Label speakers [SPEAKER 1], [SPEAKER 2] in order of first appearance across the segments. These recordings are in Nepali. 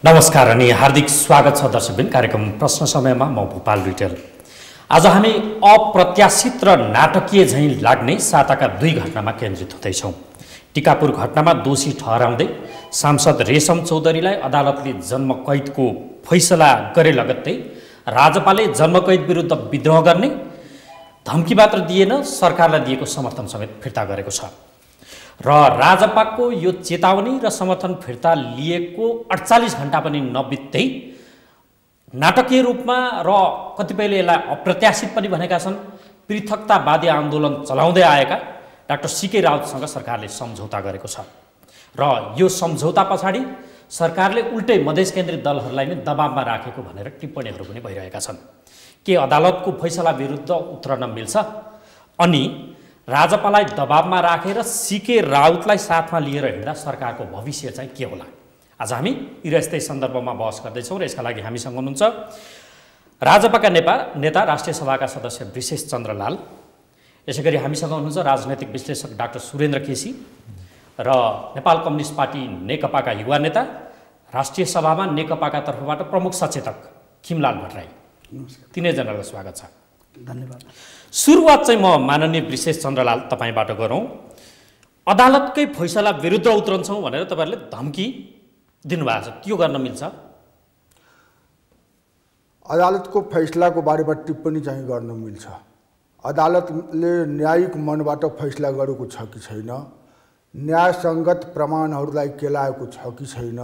[SPEAKER 1] नमस्कार अनि हार्दिक स्वागत छ दर्शकबिन कार्यक्रम प्रश्न समयमा म भोपाल रिटेल। आज हामी अप्रत्याशित र नाटकीय झैँ लाग्ने साताका दुई घटनामा केन्द्रित हुँदैछौँ। टिकापुर घटनामा दोषी ठहराउँदै सांसद रेशम चौधरीलाई अदालतले जन्मकैदको फैसला गरे लगत्तै राजपाले जन्मकैद विरुद्ध विद्रोह गर्ने धम्की मात्र दिएन, सरकारलाई दिएको समर्थन समेत फिर्ता गरेको छ र राजपाको यो चेतावनी र समर्थन फिर्ता लिएको 48 घण्टा पनि नबित्दै नाटकीय रूपमा र कतिपयले यसलाई अप्रत्याशित पनि भनेका छन् पृथकतावादी आन्दोलन चलाउँदै आएका डाक्टर सीके राउतसँग सरकारले सम्झौता गरेको छ र यो सम्झौता पछाडि सरकारले उल्टै मधेस केन्द्रित दलहरूलाई नै दबावमा राखेको भनेर टिप्पणीहरू पनि भइरहेका छन्। के अदालतको फैसला विरुद्ध उत्रन मिल्छ अनि राजपालाई दबावमा राखेर सीके राउतलाई साथमा लिएर हिँड्दा सरकारको भविष्य चाहिँ के होला? आज हामी यस्तै सन्दर्भमा बहस गर्दैछौँ र यसका लागि हामीसँग हुनुहुन्छ राजपाका नेता राष्ट्रिय सभाका सदस्य विशेष चन्द्रलाल, यसैगरी हामीसँग हुनुहुन्छ राजनैतिक विश्लेषक डाक्टर सुरेन्द्र केसी र नेपाल कम्युनिस्ट पार्टी नेकपाका युवा नेता राष्ट्रिय सभामा नेकपाका तर्फबाट प्रमुख सचेतक खिमलाल भट्टराई। तीनैजनालाई स्वागत छ।
[SPEAKER 2] धन्यवाद।
[SPEAKER 1] सुरुवात चाहिँ म माननीय विशेष चन्द्रलाल तपाईँबाट गरौँ। अदालतकै फैसला विरुद्ध उत्रन्छौँ भनेर तपाईँहरूले धम्की दिनुभएको छ, त्यो गर्न मिल्छ?
[SPEAKER 2] अदालतको फैसलाको बारेमा टिप्पणी चाहिँ गर्न मिल्छ। अदालतले न्यायिक मनबाट फैसला गरेको छ कि छैन, न्यायसङ्गत प्रमाणहरूलाई केलाएको छ कि छैन,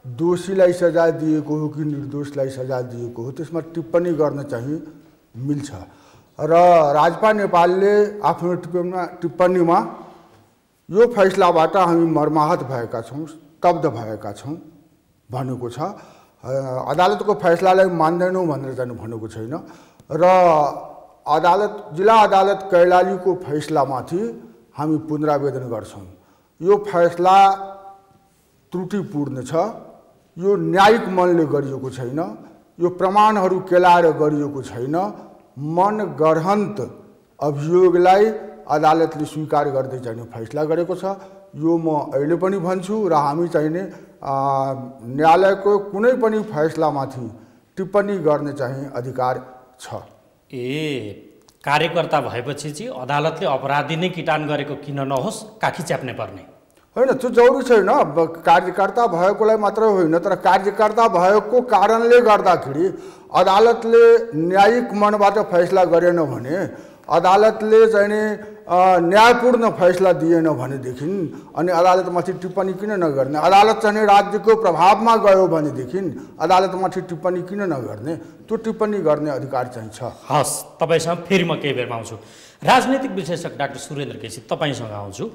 [SPEAKER 2] दोषीलाई सजाय दिएको हो कि निर्दोषलाई सजाय दिएको हो, त्यसमा टिप्पणी गर्न चाहिँ मिल्छ। र राजपा नेपालले आफ्नो टिप्पणीमा यो फैसलाबाट हामी मर्माहत भएका छौँ, स्तब्ध भएका छौँ भनेको छ। अदालतको फैसलालाई मान्दैनौँ भनेर चाहिँ भनेको छैन र जिल्ला अदालत कैलालीको फैसलामाथि हामी पुनरावेदन गर्छौँ। यो फैसला त्रुटिपूर्ण छ, यो न्यायिक मनले गरिएको छैन, यो प्रमाणहरू केलाएर गरिएको छैन, मनगढन्त अभियोगलाई अदालतले स्वीकार गर्दै चाहिँ फैसला गरेको छ। यो म अहिले पनि भन्छु र हामी चाहिँ न्यायालयको कुनै पनि फैसलामाथि टिप्पणी गर्ने चाहिँ अधिकार छ।
[SPEAKER 1] कार्यकर्ता भएपछि चाहिँ अदालतले अपराधी नै किटान गरेको किन नहोस्, काखी च्याप्ने पर्ने
[SPEAKER 2] होइन, त्यो जरुरी छैन। कार्यकर्ता भएकोलाई मात्र होइन, तर कार्यकर्ता भएको कारणले गर्दाखेरि अदालतले न्यायिक मनबाट फैसला गरेन भने, अदालतले चाहिँ न्यायपूर्ण फैसला दिएन भनेदेखि अनि अदालतमाथि टिप्पणी किन नगर्ने? अदालत चाहिँ राज्यको प्रभावमा गयो भनेदेखि अदालतमाथि टिप्पणी किन नगर्ने? त्यो टिप्पणी गर्ने अधिकार चाहिँ छ।
[SPEAKER 1] हस्, तपाईँसँग फेरि म केही बेरमा आउँछु। राजनैतिक विश्लेषक डाक्टर सुरेन्द्र केसी, तपाईँसँग आउँछु।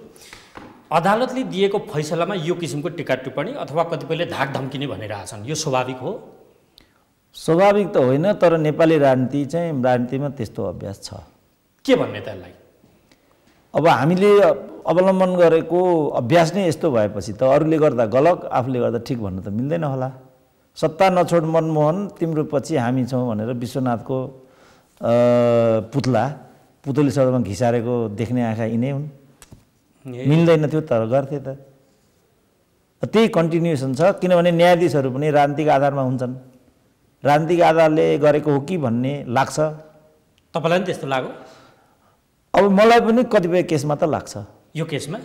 [SPEAKER 1] अदालतले दिएको फैसलामा यो किसिमको टिका टिप्पणी अथवा कतिपयले धाक धम्की नै भनिरहेछन्, यो स्वाभाविक हो?
[SPEAKER 3] स्वाभाविक त होइन, तर नेपाली राजनीतिमा त्यस्तो अभ्यास छ।
[SPEAKER 1] के भन्ने त यसलाई?
[SPEAKER 3] अब हामीले अवलम्बन गरेको अभ्यास नै यस्तो भएपछि त अरूले गर्दा गलत, आफूले गर्दा ठिक भन्नु त मिल्दैन होला। सत्ता नछोड मनमोहन, तिम्रो पछि हामी छौँ भनेर विश्वनाथको पुतली सदनमा घिसारेको देख्ने आँखा यिनै हुन्। मिल्दैन थियो तर गर्थे त। त्यही कन्टिन्युएसन छ, किनभने न्यायाधीशहरू पनि राजनीतिक आधारमा हुन्छन्। राजनीतिक आधारले गरेको हो कि भन्ने लाग्छ।
[SPEAKER 1] तपाईँलाई पनि त्यस्तो लाग्यो?
[SPEAKER 3] अब मलाई पनि कतिपय केसमा त लाग्छ।
[SPEAKER 1] यो केसमा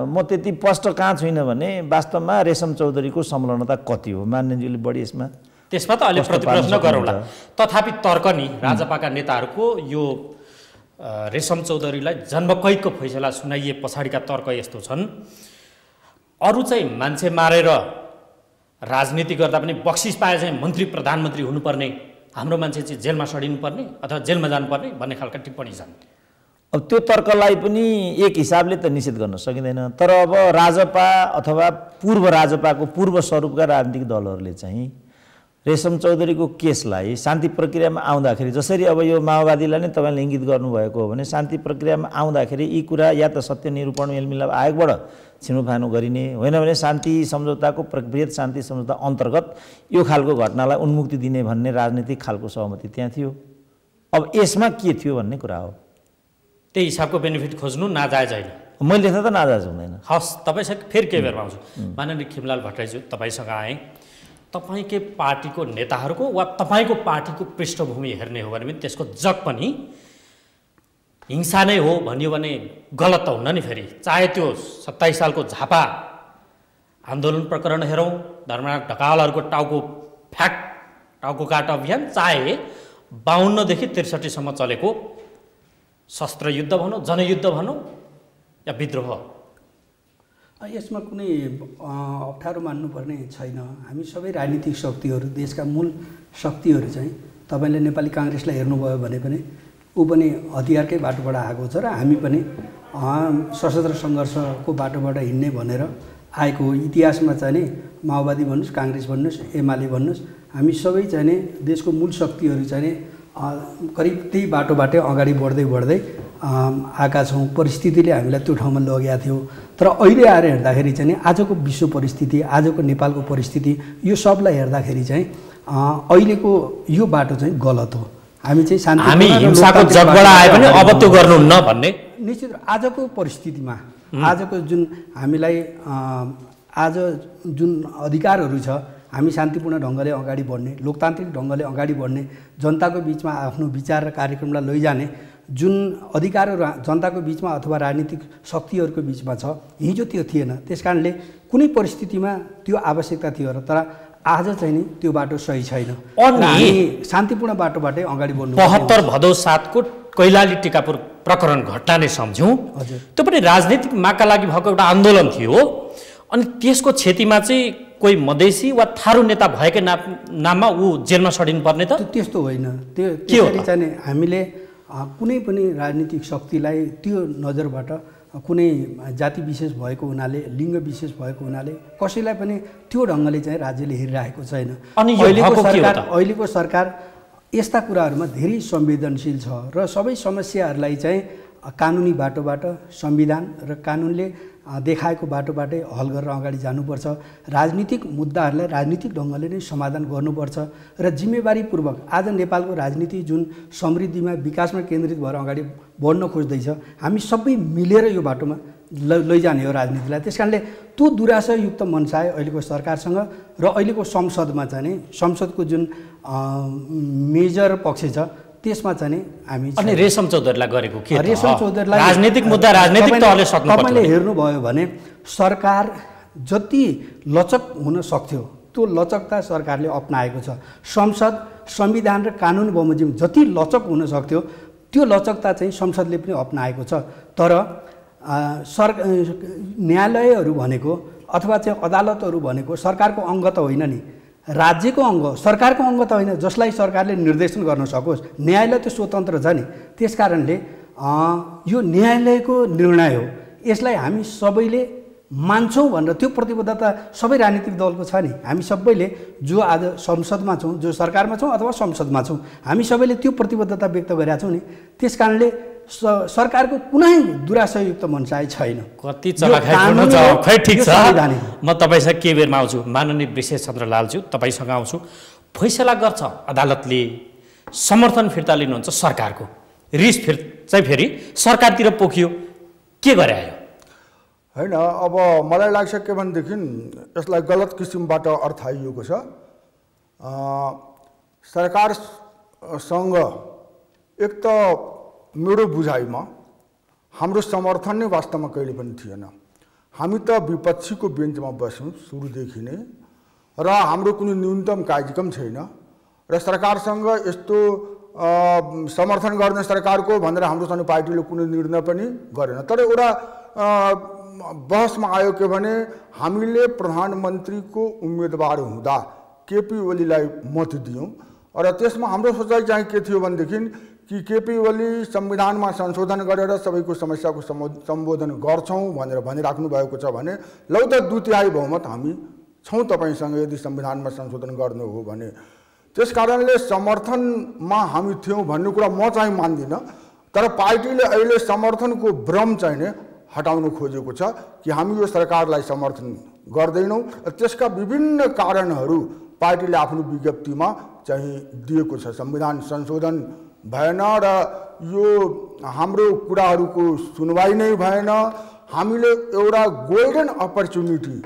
[SPEAKER 3] म त्यति स्पष्ट कहाँ छुइनँ भने वास्तवमा रेशम चौधरीको संलग्नता कति हो, मान्यज्यूले बढी
[SPEAKER 1] त्यसमा त अलि प्रतिप्रश्न गरौँला। तथापि तर्क नि राजपाका नेताहरूको यो रेशम चौधरीलाई जन्मकैदको फैसला सुनाइए पछाडिका तर्क यस्तो छन्, अरू चाहिँ मान्छे मारेर राजनीति गर्दा पनि बक्सिस पाए चाहिँ मन्त्री प्रधानमन्त्री हुनुपर्ने, हाम्रो मान्छे चाहिँ जेलमा सडिनुपर्ने अथवा जेलमा जानुपर्ने भन्ने खालका टिप्पणी छन्।
[SPEAKER 3] अब त्यो तर्कलाई पनि एक हिसाबले त निषेध गर्न सकिँदैन, तर अब राजपा अथवा पूर्व राजपाको पूर्व स्वरूपका राजनीतिक दलहरूले चाहिँ रेशम चौधरीको केसलाई शान्ति प्रक्रियामा आउँदाखेरि, जसरी अब यो माओवादीलाई नै तपाईँले इङ्गित गर्नुभएको हो भने शान्ति प्रक्रियामा आउँदाखेरि यी कुरा या त सत्य निरूपण मेलमिलाप आयोगबाट छिनोफानो गरिने, होइन भने शान्ति सम्झौताको बृहत शान्ति सम्झौता अन्तर्गत यो खालको घटनालाई उन्मुक्ति दिने भन्ने राजनीतिक खालको सहमति त्यहाँ थियो। अब यसमा के थियो भन्ने कुरा हो।
[SPEAKER 1] त्यही हिसाबको बेनिफिट खोज्नु नाजायज होइन।
[SPEAKER 3] मैले लेख्दा त नाजायज हुँदैन।
[SPEAKER 1] हस्, तपाईँसँग फेरि केही बेरमा आउँछु। माननीय खिमलाल भट्टराईज्यू, तपाईँसँग आएँ। तपाईँकै पार्टीको नेताहरूको वा तपाईँको पार्टीको पृष्ठभूमि हेर्ने हो भने पनि त्यसको जग पनि हिंसा नै हो भनियो भने गलत त हुन्न नि। फेरि चाहे त्यो 27 सालको झापा आन्दोलन प्रकरण हेरौँ, धर्मनाथ ढकालहरूको टाउको काट अभियान, चाहे 52 देखि 63 सम्म चलेको शस्त्र युद्ध भनौँ, जनयुद्ध भनौँ या विद्रोह,
[SPEAKER 4] यसमा कुनै अप्ठ्यारो मान्नुपर्ने छैन। हामी सबै राजनीतिक शक्तिहरू, देशका मूल शक्तिहरू चाहिँ तपाईँले नेपाली काङ्ग्रेसलाई हेर्नुभयो भने पनि ऊ पनि हतियारकै बाटोबाट आएको छ र हामी पनि सशस्त्र सङ्घर्षको बाटोबाट हिँड्ने भनेर आएको हो। इतिहासमा चाहिँ नि माओवादी भन्नुहोस्, काङ्ग्रेस भन्नुहोस्, एमाले भन्नुहोस्, हामी सबै चाहिँ नि देशको मूल शक्तिहरू चाहिँ नि करिब त्यही बाटोबाटै अगाडि बढ्दै आएका छौँ। परिस्थितिले हामीलाई त्यो ठाउँमा लगेका थियो। तर अहिले आएर हेर्दाखेरि चाहिँ नि आजको विश्व परिस्थिति, आजको नेपालको परिस्थिति, यो सबलाई हेर्दाखेरि चाहिँ अहिलेको यो बाटो चाहिँ गलत हो। हामी चाहिँ शान्ति,
[SPEAKER 1] हामी हिंसाको जगबाट आए पनि अब त्यो गर्नुहुन्न भन्ने
[SPEAKER 4] निश्चित। आजको परिस्थितिमा आजको जुन हामीलाई आज जुन अधिकारहरू छ, हामी शान्तिपूर्ण ढङ्गले अगाडि बढ्ने, लोकतान्त्रिक ढङ्गले अगाडि बढ्ने, जनताको बिचमा आफ्नो विचार र कार्यक्रमलाई लैजाने जुन अधिकारहरू जनताको बिचमा अथवा राजनीतिक शक्तिहरूको बिचमा छ, हिजो त्यो थिएन। त्यस कारणले कुनै परिस्थितिमा त्यो आवश्यकता थियो र तर आज चाहिँ नि त्यो बाटो सही छैन। हामी शान्तिपूर्ण बाटोबाटै अगाडि बढ्नु।
[SPEAKER 1] 72 भदौ 7 को कैलाली टिकापुर प्रकरण घटना नै सम्झौँ। त्यो पनि राजनीतिक मागका लागि भएको एउटा आन्दोलन थियो। अनि त्यसको क्षतिमा चाहिँ कोही मधेसी वा थारू नेता भएकै नाममा ऊ जेलमा सडिनु पर्ने त?
[SPEAKER 4] त्यस्तो होइन। त्यसरी चाहिँ नि हामीले कुनै पनि राजनीतिक शक्तिलाई त्यो नजरबाट कुनै जाति विशेष भएको हुनाले, लिङ्ग विशेष भएको हुनाले कसैलाई पनि त्यो ढङ्गले चाहिँ राज्यले हेरिरहेको छैन।
[SPEAKER 1] अनि
[SPEAKER 4] अहिलेको सरकार यस्ता कुराहरूमा धेरै संवेदनशील छ र सबै समस्याहरूलाई चाहिँ कानुनी बाटोबाट, संविधान र कानुनले देखाएको बाटोबाटै हल गरेर अगाडि जानुपर्छ। राजनीतिक मुद्दाहरूलाई राजनीतिक ढङ्गले नै समाधान गर्नुपर्छ र जिम्मेवारीपूर्वक आज नेपालको राजनीति जुन समृद्धिमा, विकासमा केन्द्रित भएर अगाडि बढ्न खोज्दैछ, हामी सबै मिलेर यो बाटोमा लैजाने हो राजनीतिलाई। त्यस कारणले त्यो दुराशायुक्त मनसाय अहिलेको सरकारसँग र अहिलेको संसदमा चाहिँ नि संसदको जुन मेजर पक्ष छ त्यसमा चाहिँ नि हामी
[SPEAKER 1] अनि रेशम चौधरीलाई गरेको के?
[SPEAKER 4] रेशम चौधरीलाई
[SPEAKER 1] राजनीतिक मुद्दा राजनीतिक तहले सक्नु पर्छ।
[SPEAKER 4] तपाईले हेर्नुभयो भने सरकार जति लचक हुन सक्थ्यो त्यो लचकता सरकारले अपनाएको छ। संसद, संविधान र कानुन बमोजिम जति लचक हुन सक्थ्यो त्यो लचकता चाहिँ संसदले पनि अपनाएको छ। तर न्यायालयहरू भनेको अथवा चाहिँ अदालतहरू भनेको सरकारको अङ्ग त होइन नि, राज्यको अङ्ग, सरकारको अङ्ग त होइन जसलाई सरकारले निर्देशन गर्न सकोस्। न्यायालय त स्वतन्त्र छ नि। त्यस कारणले यो न्यायालयको निर्णय हो, यसलाई हामी सबैले मान्छौँ भनेर त्यो प्रतिबद्धता सबै राजनीतिक दलको छ नि। हामी सबैले जो आज संसदमा छौँ, जो सरकारमा छौँ अथवा संसदमा छौँ, हामी सबैले त्यो प्रतिबद्धता व्यक्त गरेका छौँ नि। त्यस कारणले सरकारको कुनै दुराशायुक्त मनसाय छैन।
[SPEAKER 1] कति चलाखाइ खै ठिक छ। म तपाईँसँग के बेरमा आउँछु। माननीय विशेष चन्द्र लालज्यू, तपाईँसँग आउँछु। फैसला गर्छ अदालतले, समर्थन फिर्ता लिनुहुन्छ सरकारको, रिस चाहिँ फेरि सरकारतिर पोखियो, के गरे आयो?
[SPEAKER 2] होइन, अब मलाई लाग्छ के भनेदेखि यसलाई गलत किसिमबाट अर्थाइएको छ। सरकारसँग एक त मेरो बुझाइमा हाम्रो समर्थन नै वास्तवमा कहिले पनि थिएन। हामी त विपक्षीको बेन्चमा बस्यौँ सुरुदेखि नै र हाम्रो कुनै न्यूनतम कार्यक्रम छैन र सरकारसँग यस्तो समर्थन गर्ने सरकारको भनेर हाम्रोसँग पार्टीले कुनै निर्णय पनि गरेन। तर एउटा बहसमा आयो के भने हामीले प्रधानमन्त्रीको उम्मेदवार हुँदा केपी ओलीलाई मत दियौँ र त्यसमा हाम्रो सोचाइ चाहिँ के थियो भनेदेखि कि केपी ओली संविधानमा संशोधन गरेर सबैको समस्याको सम्बोधन गर्छौँ भनेर भनिराख्नु भएको छ भने लौ त 2/3 बहुमत हामी छौँ तपाईँसँग यदि संविधानमा संशोधन गर्नु हो भने। त्यस कारणले समर्थनमा हामी थियौँ भन्ने कुरा म चाहिँ मान्दिनँ। तर पार्टीले अहिले समर्थनको भ्रम चाहिँ नै हटाउन खोजेको छ कि हामी यो सरकारलाई समर्थन गर्दैनौँ। त्यसका विभिन्न कारणहरू पार्टीले आफ्नो विज्ञप्तिमा चाहिँ दिएको छ। संविधान संशोधन भएन र यो हाम्रो कुराहरूको सुनवाई नै भएन, हामीले एउटा गोल्डन अपर्च्युनिटी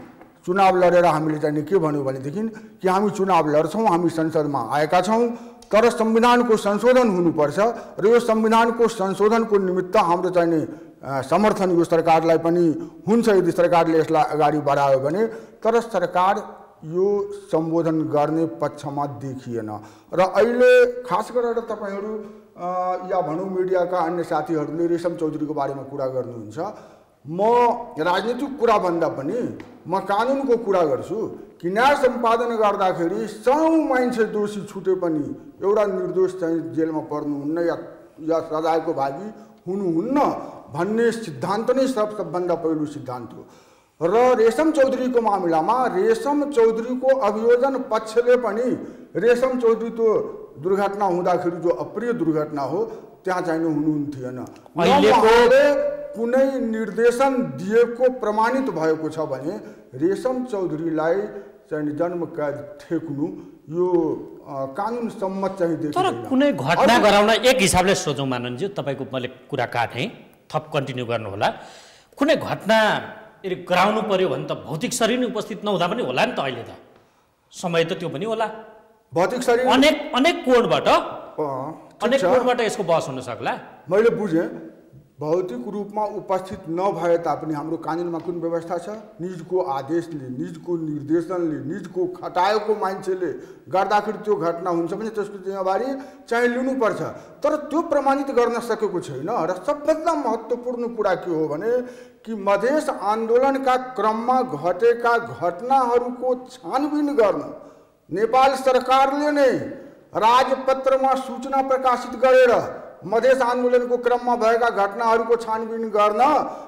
[SPEAKER 2] चुनाव लडेर हामीले चाहिँ के भन्यो भनेदेखि कि हामी चुनाव लड्छौँ, हामी संसदमा आएका छौँ, तर संविधानको संशोधन हुनुपर्छ र यो संविधानको संशोधनको निमित्त हाम्रो चाहिँ समर्थन यो सरकारलाई पनि हुन्छ यदि सरकारले यसलाई अगाडि बढायो भने। तर सरकार यो सम्बोधन गर्ने पक्षमा देखिएन र अहिले खास गरेर तपाईहरू या भनौँ मिडियाका अन्य साथीहरूले रेशम चौधरीको बारेमा कुरा गर्नुहुन्छ। म राजनीतिक कुरा भन्दा पनि म कानुनको कुरा गर्छु कि न्याय सम्पादन गर्दाखेरि 100 मान्छे दोषी छुटे पनि एउटा निर्दोष चाहिँ जेलमा पर्नुहुन्न या सजायको भागी हुनुहुन्न भन्ने सिद्धान्त नै सबभन्दा पहिलो सिद्धान्त हो। र रेशम चौधरीको मामिलामा रेशम चौधरीको अभियोजन पक्षले पनि रेशम चौधरी त्यो दुर्घटना हुँदाखेरि जो अप्रिय दुर्घटना हो त्यहाँ चाहिँ हुनुहुन्थेन। अहिले कुनै निर्देशन दिएको प्रमाणित भएको छ भने रेशम चौधरीलाई चाहिँ जन्मकैद ठेक्नु यो कानुन सम्मत चाहिँ देखिन्छ।
[SPEAKER 1] तर कुनै घटना गराउन एक हिसाबले सोचौँ माननज्यू, तपाईँको मैले कुरा काटेँ, थप कन्टिन्यू गर्नु होला। कुनै घटना यदि गराउनु पर्यो भने त भौतिक शरीर नै उपस्थित नहुँदा पनि होला नि त, अहिले त समय त त्यो पनि होला।
[SPEAKER 2] भौतिक शरीर
[SPEAKER 1] अनेक कोणबाट यसको बहस हुन सक्ला।
[SPEAKER 2] मैले बुझेँ भौतिक रूपमा उपस्थित नभए तापनि हाम्रो कानुनमा कुन व्यवस्था छ? निजको आदेशले, निजको निर्देशनले, निजको खटाएको मान्छेले गर्दाखेरि त्यो घटना हुन्छ भने त्यसको जिम्मेवारी चाहिँ लिनुपर्छ। तर त्यो प्रमाणित गर्न सकेको छैन। र सबभन्दा महत्त्वपूर्ण कुरा के हो भने कि मधेस आन्दोलनका क्रममा घटेका घटनाहरूको छानबिन गर्न नेपाल सरकारले नै राजपत्रमा सूचना प्रकाशित गरेर मधेस आन्दोलनको क्रममा भएका घटनाहरूको छानबिन गर्न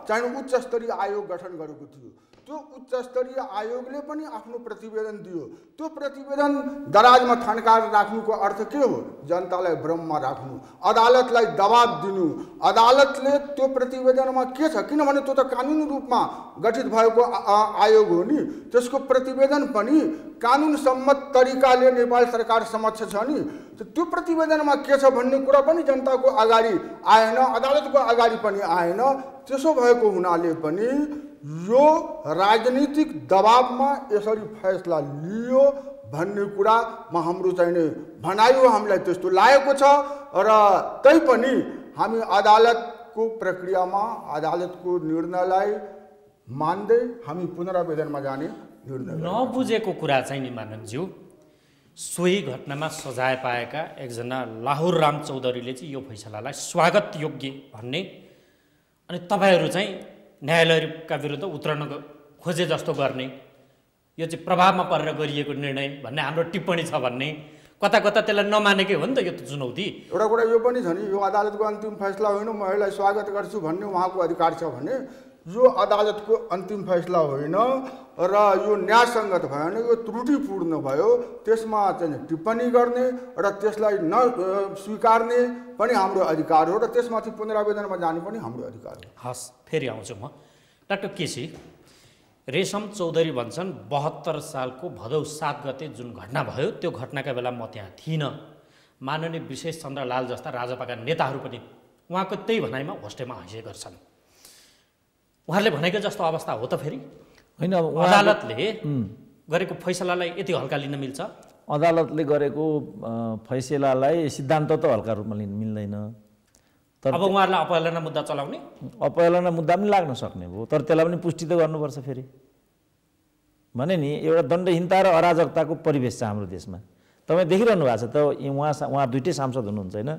[SPEAKER 2] चाहिँ उच्च स्तरीय आयोग गठन गरेको थियो। त्यो उच्च स्तरीय आयोगले पनि आफ्नो प्रतिवेदन दियो। त्यो प्रतिवेदन दराजमा थन्काएर राख्नुको अर्थ के हो? जनतालाई भ्रममा राख्नु, अदालतलाई दबाब दिनु। अदालतले त्यो प्रतिवेदनमा के छ? किनभने त्यो त कानुनी रूपमा गठित भएको आयोग हो नि, त्यसको प्रतिवेदन पनि कानुन सम्मत तरिकाले नेपाल सरकार समक्ष छ नि। त्यो प्रतिवेदनमा के छ भन्ने कुरा पनि जनताको अगाडि आएन, अदालतको अगाडि पनि आएन। त्यसो भएको हुनाले पनि यो राजनीतिक दबावमा यसरी फैसला लियो भन्ने कुरामा हाम्रो चाहिँ भनाइ हामीलाई त्यस्तो लागेको छ। र तैपनि हामी अदालतको प्रक्रियामा अदालतको निर्णयलाई मान्दै हामी पुनरावेदनमा जाने निर्णय।
[SPEAKER 1] नबुझेको कुरा चाहिँ नि माननज्यू, सोही घटनामा सजाय पाएका एकजना लाहुर राम चौधरीले चाहिँ यो फैसलालाई स्वागत योग्य भन्ने, अनि तपाईँहरू चाहिँ न्यायालयका विरुद्ध उत्रन खोजे जस्तो गर्ने, यो चाहिँ प्रभावमा परेर गरिएको निर्णय भन्ने हाम्रो टिप्पणी छ भन्ने, कता कता त्यसलाई नमानेकै हो नि त यो त चुनौती।
[SPEAKER 2] एउटा कुरा यो पनि छ नि, यो अदालतको अन्तिम फैसला होइन, म यसलाई स्वागत गर्छु भन्ने उहाँको अधिकार छ भने यो अदालतको अन्तिम फैसला होइन र यो न्यायसङ्गत भएन, यो त्रुटिपूर्ण भयो, त्यसमा चाहिँ टिप्पणी गर्ने र त्यसलाई नस्वीकार्ने पनि हाम्रो अधिकार हो र त्यसमाथि पुनरावेदनमा जानु पनि हाम्रो अधिकार हो।
[SPEAKER 1] हस्, फेरि आउँछु म। डाक्टर केसी, रेशम चौधरी भन्छन् 72 सालको भदौ 7 गते जुन घटना भयो त्यो घटनाका बेला म त्यहाँ थिइनँ। माननीय विशेष चन्द्र लाल जस्ता राजपाका नेताहरू पनि उहाँको त्यही भनाइमा होस्टेमा हैसिए गर्छन्। उहाँले भनेको जस्तो अवस्था हो त फेरि?
[SPEAKER 3] होइन,
[SPEAKER 1] अदालतले गरेको फैसलालाई यति हल्का लिन मिल्छ?
[SPEAKER 3] अदालतले गरेको फैसलालाई सिद्धान्त त हल्का रूपमा लिन मिल्दैन। तर
[SPEAKER 1] अब उहाँहरूलाई अपहेलना मुद्दा चलाउने?
[SPEAKER 3] अपहेलना मुद्दा पनि लाग्न सक्ने भयो, तर त्यसलाई पनि पुष्टि त गर्नुपर्छ फेरि। भने नि एउटा दण्डहीनता र अराजकताको परिवेश छ हाम्रो देशमा। तपाईँ देखिरहनु भएको छ त, उहाँ दुइटै सांसद हुनुहुन्छ होइन।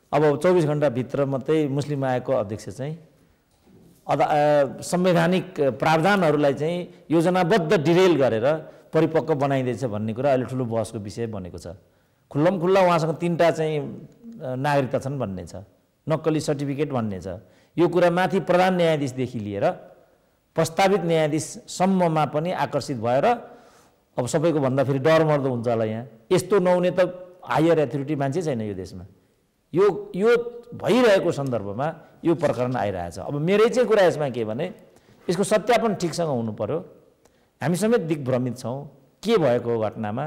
[SPEAKER 3] अब 24 घण्टाभित्र मात्रै मुस्लिम आयोगको अध्यक्ष चाहिँ संवैधानिक प्रावधानहरूलाई चाहिँ योजनाबद्ध डिरेल गरेर परिपक्व बनाइदिएछ भन्ने कुरा अहिले ठुलो बहसको विषय बनेको छ। खुल्ला उहाँसँग 3टा चाहिँ नागरिकता छन् भन्ने छ, नक्कली सर्टिफिकेट भन्ने छ। यो कुरा माथि प्रधान न्यायाधीशदेखि लिएर प्रस्तावित न्यायाधीशसम्ममा पनि आकर्षित भएर अब सबैको भन्दा फेरि डरमर्दो हुन्छ होला यहाँ। यस्तो नहुने त हायर अथोरिटी मान्छे छैन यो देशमा। यो भइरहेको सन्दर्भमा यो प्रकरण आइरहेछ। अब मेरै चाहिँ कुरा यसमा के भने यसको सत्यापन ठिकसँग हुनु पर्यो। हामी समेत दिग्भ्रमित छौँ के भएको घटनामा।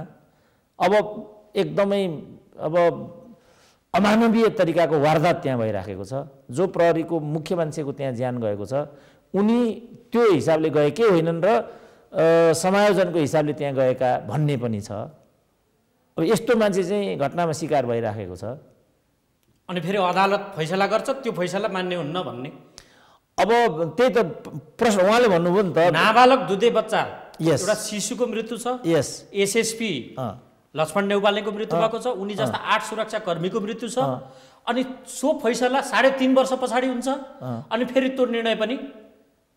[SPEAKER 3] अब एकदमै अमानवीय तरिकाको वारदात त्यहाँ भइराखेको छ। जो प्रहरीको मुख्य मान्छेको त्यहाँ ज्यान गएको छ, उनी त्यो हिसाबले गएकै होइनन् र समायोजनको हिसाबले त्यहाँ गएका भन्ने पनि छ। अब यस्तो मान्छे चाहिँ घटनामा शिकार भइराखेको छ।
[SPEAKER 1] अनि फेरि अदालत फैसला गर्छ, त्यो फैसला मान्ने हुन्न भन्ने।
[SPEAKER 3] अब त्यही त प्रश्न उहाँले भन्नुभयो नि त,
[SPEAKER 1] नाबालक दुधे बच्चा,
[SPEAKER 3] Yes.
[SPEAKER 1] एउटा शिशुको मृत्यु छ,
[SPEAKER 3] यस
[SPEAKER 1] एसएसपी लक्ष्मण नेउपानेको मृत्यु भएको छ, उनी जस्ता 8 सुरक्षाकर्मीको मृत्यु छ। अनि सो फैसला 3.5 वर्ष पछाडि हुन्छ, अनि फेरि त्यो निर्णय पनि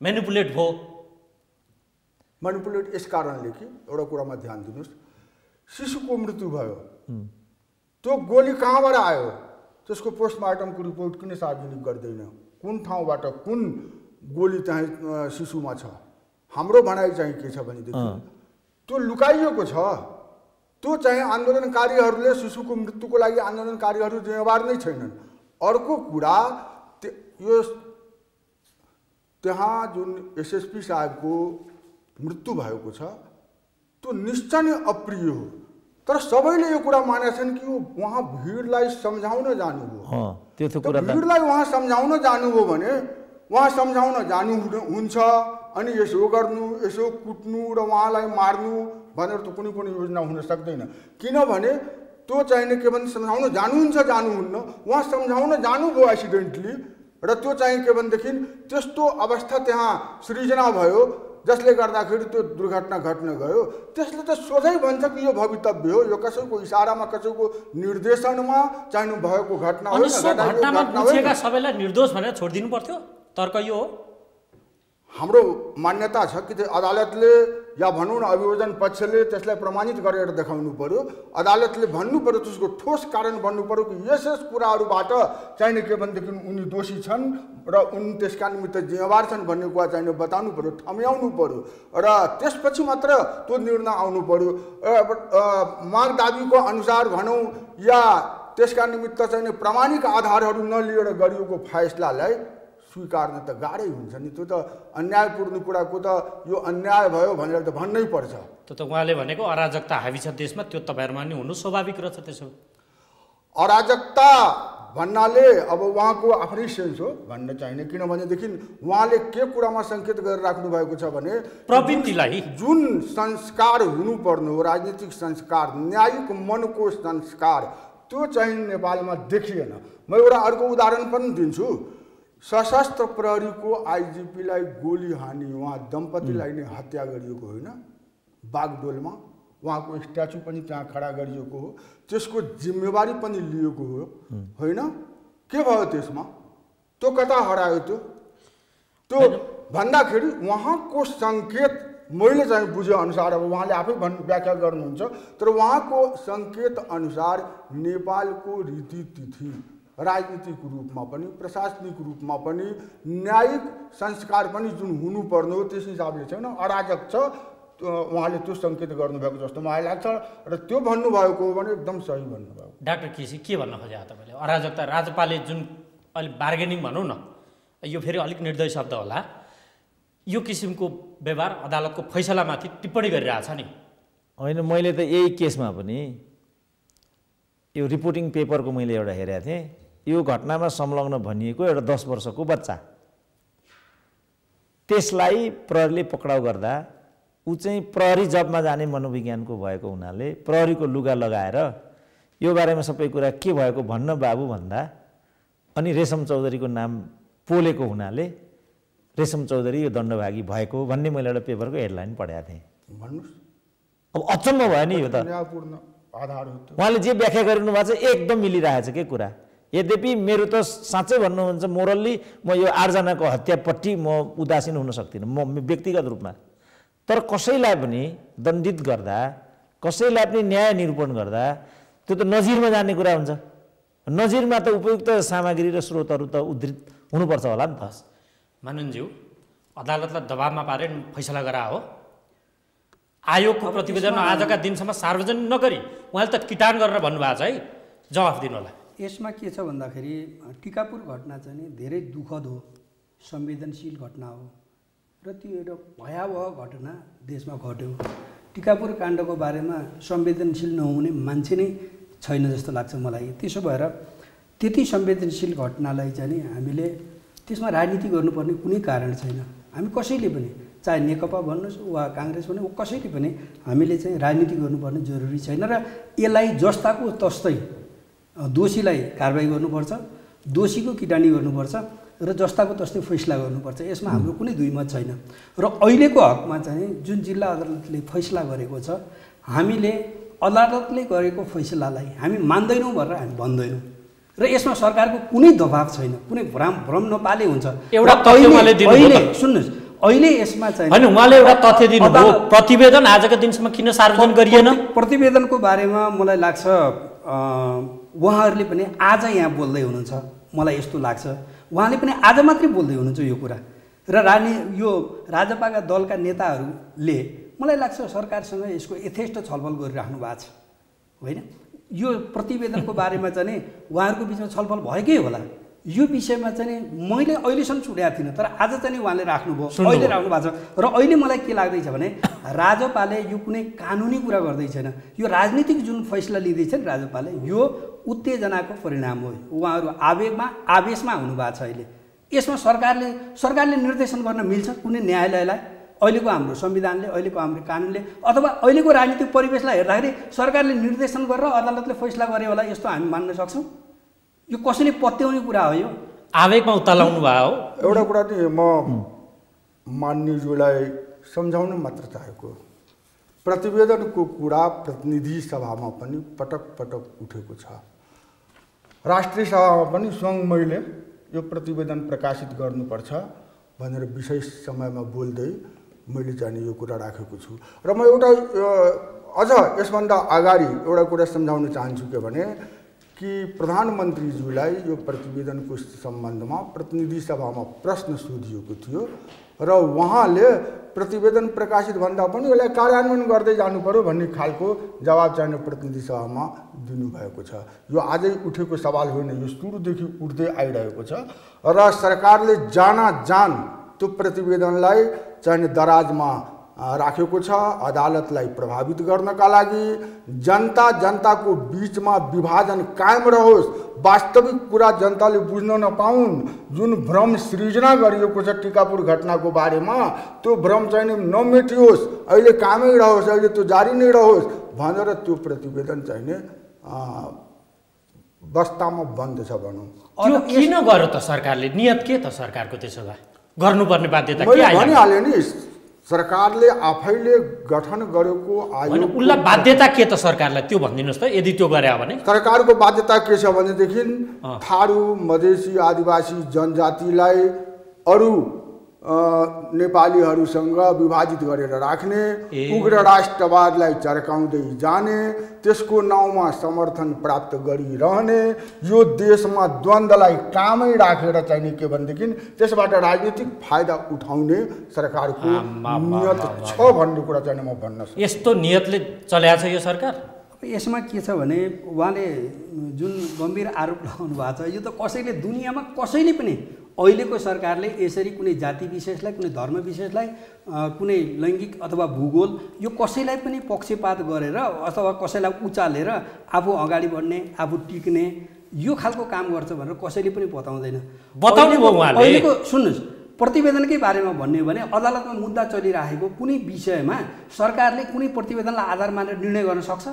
[SPEAKER 1] म्यानिपुलेट भयो।
[SPEAKER 2] म्यानिपुलेट यस कारणले कि एउटा कुरामा ध्यान दिनुहोस्, शिशुको मृत्यु भयो, त्यो गोली कहाँबाट आयो, त्यसको पोस्टमार्टमको रिपोर्ट किन सार्वजनिक गर्दैन, कुन ठाउँबाट कुन गोली चाहिँ शिशुमा छ। हाम्रो भनाइ चाहिँ के छ भनेदेखि त्यो लुकाइएको छ। त्यो चाहिँ आन्दोलनकारीहरूले शिशुको मृत्युको लागि आन्दोलनकारीहरू जिम्मेवार नै छैनन्। अर्को कुरा यो त्यहाँ जुन एसएसपी साहबको मृत्यु भएको छ त्यो निश्चय नै अप्रिय हो। तर सबैले यो कुरा मानेका छन् कि उहाँ भिडलाई सम्झाउन जानुभयो।
[SPEAKER 3] त्यो कुरा
[SPEAKER 2] भिडलाई उहाँ सम्झाउन जानुभयो भने उहाँ सम्झाउन जानु हुन्छ, अनि यसो गर्नु, यसो कुट्नु र उहाँलाई मार्नु भनेर त कुनै पनि योजना हुन सक्दैन। किनभने त्यो चाहिने के भने सम्झाउन जानुहुन्छ जानुहुन्न, उहाँ सम्झाउन जानुभयो एक्सिडेन्टली, र त्यो चाहिँ के भनेदेखि त्यस्तो अवस्था त्यहाँ सृजना भयो जसले गर्दाखेरि त्यो दुर्घटना घट्न गयो। त्यसले त सोझै भन्छ कि यो भवितव्य हो, यो कसैको इसारामा कसैको निर्देशनमा चाहिनु भएको घटना हो।
[SPEAKER 1] घटनामा बुझेका सबैलाई निर्दोष भनेर छोडिदिनु पर्थ्यो, तर्क यो हो।
[SPEAKER 2] हाम्रो मान्यता छ कि अदालतले या भनौँ न अभियोजन पक्षले त्यसलाई प्रमाणित गरेर देखाउनु पर्यो। अदालतले भन्नु पर्यो, त्यसको ठोस कारण भन्नु पर्यो कि यस कुराहरूबाट चाहिने के भनेदेखि उनी दोषी छन् र उनी त्यसका निमित्त जिम्मेवार छन् भन्ने कुरा चाहिने बताउनु पर्यो, ठम्याउनु पर्यो, र त्यसपछि मात्र त्यो निर्णय आउनु पर्यो। माग दाबीको अनुसार भनौँ या त्यसका निमित्त चाहिने प्रामाणिक आधारहरू नलिएर गरिएको फैसलालाई स्वीकार्न त गाह्रै हुन्छ नि। त्यो त अन्यायपूर्ण कुराको त यो अन्याय भयो भनेर त भन्नै पर्छ।
[SPEAKER 1] त्यो त उहाँले भनेको अराजकता हावी छ देशमा, त्यो तपाईँहरूमा नि हुनु स्वाभाविक रहेछ। त्यसो
[SPEAKER 2] अराजकता भन्नाले अब उहाँको आफ्नै सेन्स हो भन्न चाहिने, किनभनेदेखि उहाँले के कुरामा सङ्केत गरेर राख्नु भएको छ भने
[SPEAKER 1] प्रवृत्तिलाई,
[SPEAKER 2] जुन संस्कार हुनुपर्ने हो, राजनीतिक संस्कार, न्यायिक मनको संस्कार, त्यो चाहिँ नेपालमा देखिएन। म एउटा अर्को उदाहरण पनि दिन्छु। सशस्त्र प्रहरीको आइजिपीलाई गोली हानी उहाँ दम्पतिलाई नै हत्या गरिएको होइन, बागडोलमा उहाँको स्ट्याचु पनि त्यहाँ खडा गरिएको हो, त्यसको जिम्मेवारी पनि लिएको हो होइन। के भयो त्यसमा, त्यो कता हरायो त्यो भन्दाखेरि उहाँको सङ्केत मैले चाहिँ बुझेअनुसार, अब उहाँले आफै व्याख्या गर्नुहुन्छ, तर उहाँको सङ्केत अनुसार नेपालको रीतिथिति राजनीतिक रूपमा पनि प्रशासनिक रूपमा पनि न्यायिक संस्कार पनि जुन हुनुपर्ने हो त्यस हिसाबले छैन, अराजक छ। उहाँले त्यो सङ्केत गर्नुभएको जस्तो मलाई लाग्छ, र त्यो भन्नुभएको हो भने एकदम सही भन्नुभयो।
[SPEAKER 1] डाक्टर केसी के भन्न खोजे तपाईँले? अराजकता, राजपाले जुन अलिक बार्गेनिङ भनौँ न, यो फेरि अलिक निर्दय शब्द होला, यो किसिमको व्यवहार अदालतको फैसलामाथि टिप्पणी गरिरहेछ नि?
[SPEAKER 3] होइन, मैले त यही केसमा पनि यो रिपोर्टिङ पेपरको मैले एउटा हेरेको थिएँ। यो घटनामा संलग्न भनिएको एउटा 10 वर्षको बच्चा, त्यसलाई प्रहरीले पक्राउ गर्दा ऊ चाहिँ प्रहरी जबमा जाने मनोविज्ञानको भएको हुनाले प्रहरीको लुगा लगाएर यो बारेमा सबै कुरा के भएको भन्न बाबु भन्दा, अनि रेशम चौधरीको नाम पोलेको हुनाले रेशम चौधरी यो दण्डभागी भएको भन्ने मैले एउटा पेपरको हेडलाइन पढेको थिएँ।
[SPEAKER 2] भन्नुहोस्,
[SPEAKER 3] अब अचम्म भयो नि यो त।
[SPEAKER 2] आधार हो
[SPEAKER 3] उहाँले जे व्याख्या गरिनु भएको छ एकदम मिलिरहेछ के कुरा। यद्यपि मेरो त साँच्चै भन्नुहुन्छ मोरल्ली म यो 8 जनाको हत्यापट्टि म उदासीन हुन सक्दिनँ म व्यक्तिगत रूपमा, तर कसैलाई पनि दण्डित गर्दा, कसैलाई पनि न्याय निरूपण गर्दा त्यो त नजिरमा जाने कुरा हुन्छ। नजिरमा त उपयुक्त सामग्री र स्रोतहरू त उद्धृत हुनुपर्छ होला नि त।
[SPEAKER 1] माननज्यू, अदालतलाई दबावमा पारे फैसला गरा हो, आयोगको प्रतिवेदन आजका दिनसम्म सार्वजनिक नगरी उहाँले त किटान गरेर भन्नुभएको छ है, जवाफ दिनु होला।
[SPEAKER 4] यसमा के छ भन्दाखेरि टिकापुर घटना चाहिँ नि धेरै दुःखद हो, संवेदनशील घटना हो, र त्यो एउटा भयावह घटना देशमा घट्यो। टिकापुर काण्डको बारेमा संवेदनशील नहुने मान्छे नै छैन जस्तो लाग्छ मलाई। त्यसो भएर त्यति संवेदनशील घटनालाई चाहिँ नि हामीले त्यसमा राजनीति गर्नुपर्ने कुनै कारण छैन। हामी कसैले पनि चाहे नेकपा भन्नुहोस् वा काङ्ग्रेस भन्नु कसैले पनि हामीले चाहिँ राजनीति गर्नुपर्ने जरुरी छैन र यसलाई जस्ताको तस्तै दोषीलाई कारबाही गर्नुपर्छ, दोषीको किटानी गर्नुपर्छ र जस्ताको तस्तै फैसला गर्नुपर्छ। यसमा हाम्रो कुनै दुईमत छैन। र अहिलेको हकमा चाहिँ जुन जिल्ला अदालतले फैसला गरेको छ, हामीले अदालतले गरेको फैसलालाई हामी मान्दैनौँ भनेर हामी भन्दैनौँ र यसमा सरकारको कुनै दबाब छैन, कुनै भ्रम नपाले हुन्छ।
[SPEAKER 1] एउटा तथ्य उहाँले दिनुभयो,
[SPEAKER 4] सुन्नुहोस्, अहिले यसमा चाहिँ
[SPEAKER 1] हैन उहाँले एउटा तथ्य दिनुभयो, प्रतिवेदन आजको दिनसम्म किन सार्वजनिक गरिएन?
[SPEAKER 4] प्रतिवेदनको बारेमा मलाई लाग्छ उहाँहरूले पनि आज यहाँ बोल्दै हुनुहुन्छ, मलाई यस्तो लाग्छ उहाँले पनि आज मात्रै बोल्दै हुनुहुन्छ यो कुरा। र यो राजपाका दलका नेताहरूले मलाई लाग्छ सरकारसँग यसको यथेष्ट छलफल गरिराख्नु भएको छ होइन। यो प्रतिवेदनको बारेमा चाहिँ उहाँहरूको बिचमा छलफल भएकै होला। यो विषयमा चाहिँ मैले अहिलेसम्म छुट्याएको थिइनँ, तर आज चाहिँ उहाँले राख्नुभयो, अहिले राख्नु भएको छ। र अहिले मलाई के लाग्दैछ भने राजपाले यो कुनै कानुनी कुरा गर्दै छैन, यो राजनीतिक जुन फैसला लिँदैछ नि राजपाले, यो उत्तेजनाको परिणाम हो। उहाँहरू आवेशमा हुनुभएको छ अहिले। यसमा सरकारले निर्देशन गर्न मिल्छ कुनै न्यायालयलाई? अहिलेको हाम्रो संविधानले, अहिलेको हाम्रो कानुनले अथवा अहिलेको राजनीतिक परिवेशलाई हेर्दाखेरि सरकारले निर्देशन गरेर अदालतले फैसला गरे होला यस्तो हामी मान्न सक्छौँ? यो कसैले पत्याउने कुरा हो? यो
[SPEAKER 1] आवेगमा उत्तालाउनु भयो।
[SPEAKER 2] एउटा कुरा चाहिँ म मान्यज्यूलाई सम्झाउन मात्र चाहेको, प्रतिवेदनको कुरा प्रतिनिधि सभामा पनि पटक पटक उठेको छ, राष्ट्रिय सभामा पनि स्वयं मैले यो प्रतिवेदन प्रकाशित गर्नुपर्छ भनेर विशेष समयमा बोल्दै मैले चाहिँ यो कुरा राखेको छु। र म एउटा अझ यसभन्दा अगाडि एउटा कुरा सम्झाउन चाहन्छु के भने कि प्रधानमन्त्रीज्यूलाई यो प्रतिवेदनको सम्बन्धमा प्रतिनिधि सभामा प्रश्न सोधिएको थियो र उहाँले प्रतिवेदन प्रकाशित भन्दा पनि यसलाई कार्यान्वयन गर्दै जानु पर्यो भन्ने खालको जवाब चाहिँ प्रतिनिधि सभामा दिनुभएको छ। यो आजै उठेको सवाल होइन, यो सुरुदेखि उठ्दै आइरहेको छ र सरकारले जान त्यो प्रतिवेदनलाई चाहिँ दराजमा राखेको छ अदालतलाई प्रभावित गर्नका लागि, जनताको बीचमा विभाजन कायम रहोस्, वास्तविक कुरा जनताले बुझ्न नपाउन्। जुन भ्रम सृजना गरिएको छ टिकापुर घटनाको बारेमा, त्यो भ्रम चाहिँ नमेटियोस्, अहिले कामै रहोस्, अहिले त्यो जारी नै रहोस् भनेर त्यो प्रतिवेदन चाहिँ बस्तामा बन्द छ भनौँ।
[SPEAKER 1] त्यो किन गर्यो त सरकारले? नियत के त सरकारको त्यसो भए? गर्नुपर्ने बाध्यता के आयो?
[SPEAKER 2] भनिहालेँ नि, सरकारले आफैले गठन गरेको आयोग,
[SPEAKER 1] उसलाई बाध्यता के त सरकारलाई त्यो भनिदिनुहोस् त, यदि त्यो गरे भने?
[SPEAKER 2] सरकारको बाध्यता के छ भनेदेखि थारू, मधेसी, आदिवासी जनजातिलाई अरू नेपालीहरूसँग विभाजित गरेर राख्ने, उग्र राष्ट्रवादलाई चर्काउँदै जाने, त्यसको नाउँमा समर्थन प्राप्त गरिरहने, यो देशमा द्वन्द्वलाई कामै राखेर चाहिने के भनेदेखि त्यसबाट राजनीतिक फाइदा उठाउने सरकारको नियत छ भन्ने कुरा चाहिँ म भन्न सक्छु।
[SPEAKER 1] यस्तो नियतले चलाएको छ यो सरकार?
[SPEAKER 4] यसमा के छ भने उहाँले जुन गम्भीर आरोप लगाउनु भएको छ, यो त कसैले दुनियाँमा कसैले पनि अहिलेको सरकारले यसरी कुनै जाति विशेषलाई, कुनै धर्म विशेषलाई, कुनै लैङ्गिक अथवा भूगोल, यो कसैलाई पनि पक्षपात गरेर अथवा कसैलाई उचालेर आफू अगाडि बढ्ने, आफू टिक्ने यो खालको काम गर्छ भनेर कसैले पनि बताउँदैन।
[SPEAKER 1] बताउनु भयो उहाँले।
[SPEAKER 4] अहिलेको सुन्नुहोस्, प्रतिवेदनकै बारेमा भन्ने हो भने अदालतमा मुद्दा चलिरहेको कुनै विषयमा सरकारले कुनै प्रतिवेदनलाई आधार मानेर निर्णय गर्न सक्छ?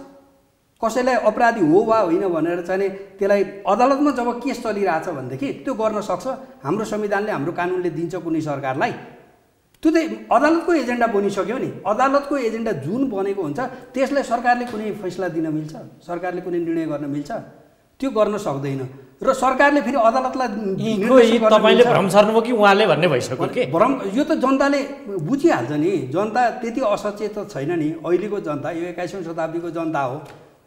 [SPEAKER 4] कसैलाई अपराधी हो वा होइन भनेर चाहिँ त्यसलाई अदालतमा जब केस चलिरहेछ भनेदेखि त्यो गर्न सक्छ? हाम्रो संविधानले, हाम्रो कानुनले दिन्छ कुनै सरकारलाई? त्यो त अदालतको एजेन्डा बनिसक्यो नि। अदालतको एजेन्डा जुन बनेको हुन्छ त्यसलाई सरकारले कुनै फैसला दिन मिल्छ? सरकारले कुनै निर्णय गर्न मिल्छ? त्यो गर्न सक्दैन। र सरकारले फेरि अदालतलाई
[SPEAKER 1] तपाईँले भ्रम सर्नुभयो कि उहाँले भन्ने भइसक्यो के?
[SPEAKER 4] भ्रम यो त जनताले बुझिहाल्छ नि। जनता त्यति असचेत छैन नि। अहिलेको जनता यो 21औं शताब्दीको जनता हो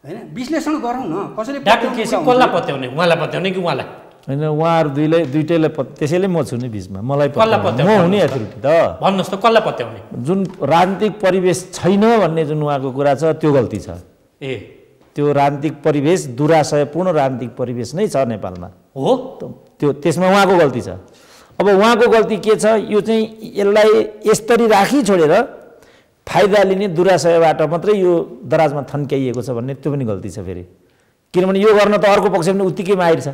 [SPEAKER 4] होइन। विश्लेषण गरौँ न। कसैले
[SPEAKER 1] डाक्टर केसी कसलाई पत्याउने? उहाँलाई पत्याउने कि उहाँलाई?
[SPEAKER 3] होइन, उहाँहरू दुइटैलाई त्यसैले म छु नि बिचमा। मलाई म हुने अथोरिटी त
[SPEAKER 1] भन्नुहोस् त कसलाई पत्याउने?
[SPEAKER 3] जुन राजनीतिक परिवेश छैन भन्ने जुन उहाँको कुरा छ त्यो गल्ती छ। त्यो राजनीतिक परिवेश दुराशयपूर्ण राजनीतिक परिवेश नै छ नेपालमा
[SPEAKER 1] हो।
[SPEAKER 3] त्यसमा उहाँको गल्ती छ। अब उहाँको गल्ती के छ? यो चाहिँ यसलाई यसरी राखी छोडेर फाइदा लिने दुराशयबाट मात्रै यो दराजमा थन्क्याइएको छ भन्ने त्यो पनि गल्ती छ फेरि। किनभने यो गर्न त अर्को पक्ष पनि उत्तिकै माहिर छ।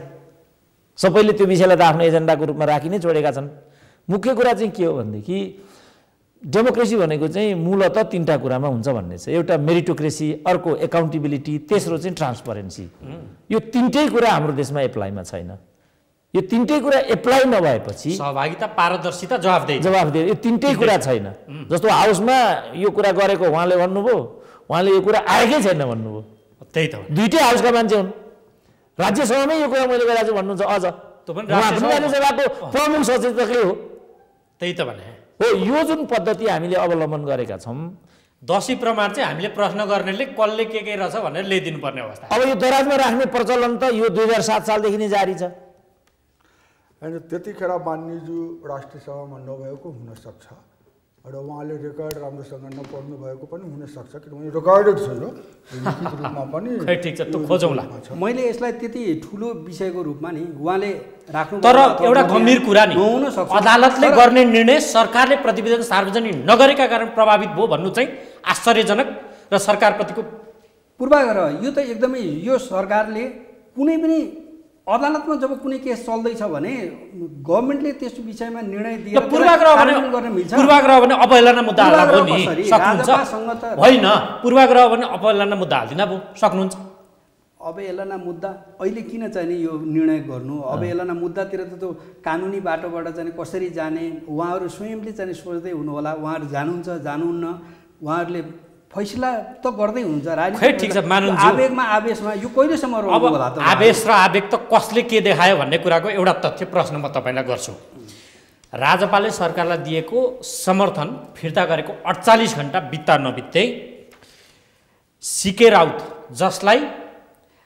[SPEAKER 3] सबैले त्यो विषयलाई त आफ्नो एजेन्डाको रूपमा राखि नै छोडेका छन्। मुख्य कुरा चाहिँ के हो भनेदेखि डेमोक्रेसी भनेको चाहिँ मूलत 3टा कुरामा हुन्छ भन्ने छ। एउटा मेरिटोक्रेसी, अर्को एकाउन्टेबिलिटी, तेस्रो चाहिँ ट्रान्सपरेन्सी। यो 3टै कुरा हाम्रो देशमा एप्लाईमा छैन। यो 3टै कुरा एप्लाई नभएपछि
[SPEAKER 1] सहभागिता, पारदर्शिता, जवाफदेही
[SPEAKER 3] यो 3टै कुरा छैन। जस्तो हाउसमा यो कुरा गरेको उहाँले भन्नुभयो, उहाँले यो कुरा आएकै छैन भन्नुभयो।
[SPEAKER 1] त्यही त
[SPEAKER 3] 2टै हाउसका मान्छे हुन्। राज्यसभामै यो कुरा मैले गरेको छु भन्नुहुन्छ। अझ राज्यसभाको प्रमुख सचेतकले हो।
[SPEAKER 1] त्यही त भने
[SPEAKER 3] हो। यो जुन पद्धति हामीले अवलम्बन गरेका छौँ,
[SPEAKER 1] दशी प्रमाण चाहिँ हामीले प्रश्न गर्नेले कसले के रहेछ भनेर ल्याइदिनु पर्ने अवस्था।
[SPEAKER 3] अब यो दराजमा राख्ने प्रचलन त यो 2007 सालदेखि नै जारी छ।
[SPEAKER 2] होइन, त्यतिखेर मान्यज्यू राष्ट्रिय सभामा नभएको हुनसक्छ र उहाँले रेकर्ड राम्रोसँग नपढ्नु भएको पनि हुनसक्छ, किनभने रेकर्डेड छ यो लिखित रूपमा पनि।
[SPEAKER 1] ठिक छ, त्यो खोजौँला।
[SPEAKER 4] मैले यसलाई त्यति ठुलो विषयको रूपमा नि उहाँले राख्नु,
[SPEAKER 1] तर एउटा गम्भीर कुरा नि, अदालतले गर्ने निर्णय सरकारले प्रतिवेदन सार्वजनिक नगरेका कारण प्रभावित भयो भन्नु चाहिँ आश्चर्यजनक र सरकारप्रतिको
[SPEAKER 4] पूर्वाग्रह। यो त एकदमै, यो सरकारले कुनै पनि अदालतमा जब कुनै केस चल्दैछ भने गभर्मेन्टले त्यस विषयमा निर्णय दिएर
[SPEAKER 1] पूर्वाग्रह
[SPEAKER 4] गर्न मिल्छ।
[SPEAKER 1] पूर्वाग्रह भने अपहेलना मुद्दा हाल्दा भयो नि, सक्नुहुन्छ होइन? पूर्वाग्रह भने अपहेलना मुद्दा हाल्दिन भयो, सक्नुहुन्छ?
[SPEAKER 4] अवहेलना मुद्दा अहिले किन चाहिँ यो निर्णय गर्नु? अवहेलना मुद्दातिर त त्यो कानुनी बाटोबाट चाहिँ कसरी जाने उहाँहरू स्वयंले चाहिँ सोच्दै हुनुहोला। उहाँहरू जानुहुन्छ जानुहुन्न, उहाँहरूले फैसला त गर्दै हुन्छ।
[SPEAKER 1] ठिक छ, मानुन्छु।
[SPEAKER 4] आवेगमा आवेशमा यो कहिलेसम्म रहनु होला त?
[SPEAKER 1] आवेश र आवेग त कसले के देखायो भन्ने कुराको एउटा तथ्य प्रश्न म तपाईँलाई गर्छु। राजपाले सरकारलाई दिएको समर्थन फिर्ता गरेको 48 घण्टा बित्दा नबित्दै सीके राउत, जसलाई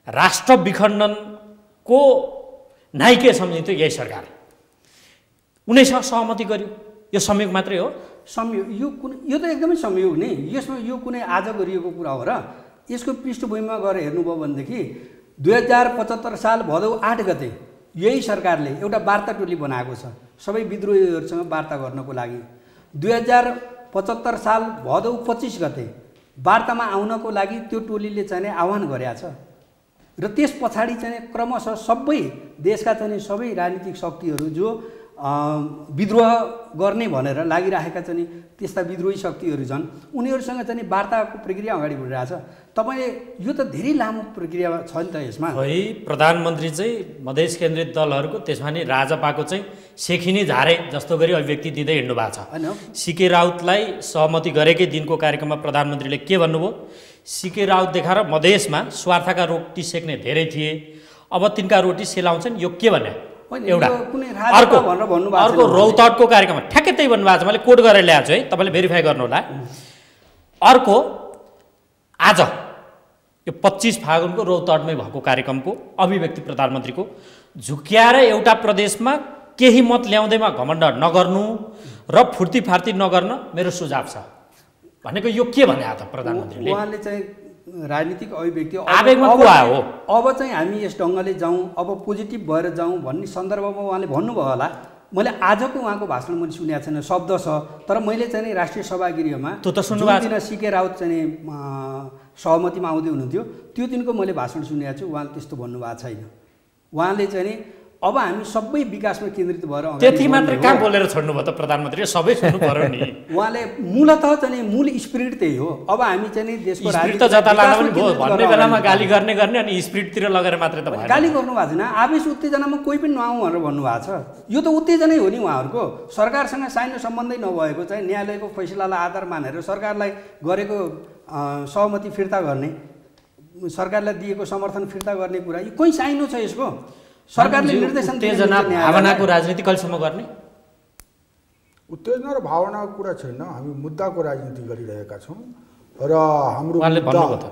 [SPEAKER 1] राष्ट्र विखण्डनको नायिके सम्झिन्थ्यो यही सरकार, उनीसँग सहमति गर्यो। यो संयोग मात्रै हो?
[SPEAKER 4] संयोग यो त एकदमै संयोग नै। यसमा यो कुनै आज गरिएको कुरा हो र? यसको पृष्ठभूमिमा गएर हेर्नुभयो भनेदेखि 2075 साल भदौ 8 गते यही सरकारले एउटा वार्ता टोली बनाएको छ सबै विद्रोहीहरूसँग वार्ता गर्नको लागि। 2075 साल भदौ 25 गते वार्तामा आउनको लागि त्यो टोलीले चाहिँ आह्वान गरेका छ र त्यस पछाडि चाहिँ क्रमशः सबै देशका चाहिँ सबै राजनीतिक शक्तिहरू जो विद्रोह गर्ने भनेर लागिरहेका चाहिँ त्यस्ता विद्रोही शक्तिहरू छन्, उनीहरूसँग चाहिँ वार्ताको प्रक्रिया अगाडि बढिरहेछ। तपाईँले यो त धेरै लामो प्रक्रिया छ नि त यसमा।
[SPEAKER 1] है, प्रधानमन्त्री चाहिँ मधेस केन्द्रित दलहरूको, त्यसमा नि राजपाको चाहिँ सेखिनी झारे जस्तो गरी अभिव्यक्ति दिँदै हिँड्नु भएको छ। सीके राउतलाई सहमति गरेकै दिनको कार्यक्रममा प्रधानमन्त्रीले के भन्नुभयो? सीके राउत देखाएर मधेसमा स्वार्थका रोटी सेक्ने धेरै थिए, अब तिनका रोटी सेलाउँछन्, यो के भने? एउटा अर्को रौतहटको कार्यक्रममा ठ्याक्कै त्यही भन्नुभएको छ। मैले कोड गरेर ल्याएको छु है, तपाईँले भेरिफाई गर्नुहोला। अर्को आज यो 25 फागुनको रौतहटमै भएको कार्यक्रमको अभिव्यक्ति प्रधानमन्त्रीको, झुक्याएर एउटा प्रदेशमा केही मत ल्याउँदैमा घमण्ड नगर्नु र फुर्तीफार्ती नगर्न मेरो सुझाव छ भनेको यो के भने त प्रधानमन्त्रीले?
[SPEAKER 4] उहाँले चाहिँ राजनीतिक अभिव्यक्ति
[SPEAKER 1] आवेगमा को आयो?
[SPEAKER 4] अब चाहिँ हामी यस ढङ्गले जाउँ, अब पोजिटिभ भएर जाउँ भन्ने सन्दर्भमा उहाँले भन्नुभयो होला। मैले आजको उहाँको भाषण मैले सुनेको छैन, शब्द छ, तर मैले चाहिँ राष्ट्रिय सभागृहमा जुन दिन सीके राउत चाहिँ सहमतिमा आउँदै हुनुहुन्थ्यो त्यो दिनको मैले भाषण सुनेको छु। उहाँले त्यस्तो भन्नुभएको छैन। उहाँले चाहिँ अब हामी सबै विकासमा केन्द्रित भएर
[SPEAKER 1] त्यति मात्रै कहाँ बोलेर छोड्नुभयो त प्रधानमन्त्रीले? सबै सुन्नु पर्यो नि।
[SPEAKER 4] उहाँले मूलतः चाहिँ मूल स्पिरिट त्यही हो। अब हामी चाहिँ देशको
[SPEAKER 1] स्पिरिट त जता लाँदा पनि भयो, भन्ने बेलामा गाली गर्ने अनि स्पिरिटतिर लगेर मात्रै त भयो।
[SPEAKER 4] गाली गर्नु भएको छैन, आवेश उत्तेजनामा कोही पनि नआउँ भनेर भन्नुभएको छ। यो त उत्तेजनै हो नि उहाँहरूको। सरकारसँग साइनो सम्बन्धै नभएको चाहिँ न्यायालयको फैसलालाई आधार मानेर सरकारलाई गरेको सहमति फिर्ता गर्ने, सरकारलाई दिएको समर्थन फिर्ता गर्ने कुरा यो कोही साइनो छ यसको? सरकारले निर्देशन
[SPEAKER 1] उत्तेजना भावनाको राजनीति कहिलेसम्म गर्ने?
[SPEAKER 2] उत्तेजना र भावनाको कुरा छैन, हामी मुद्दाको राजनीति गरिरहेका छौँ र हाम्रो मुद्दा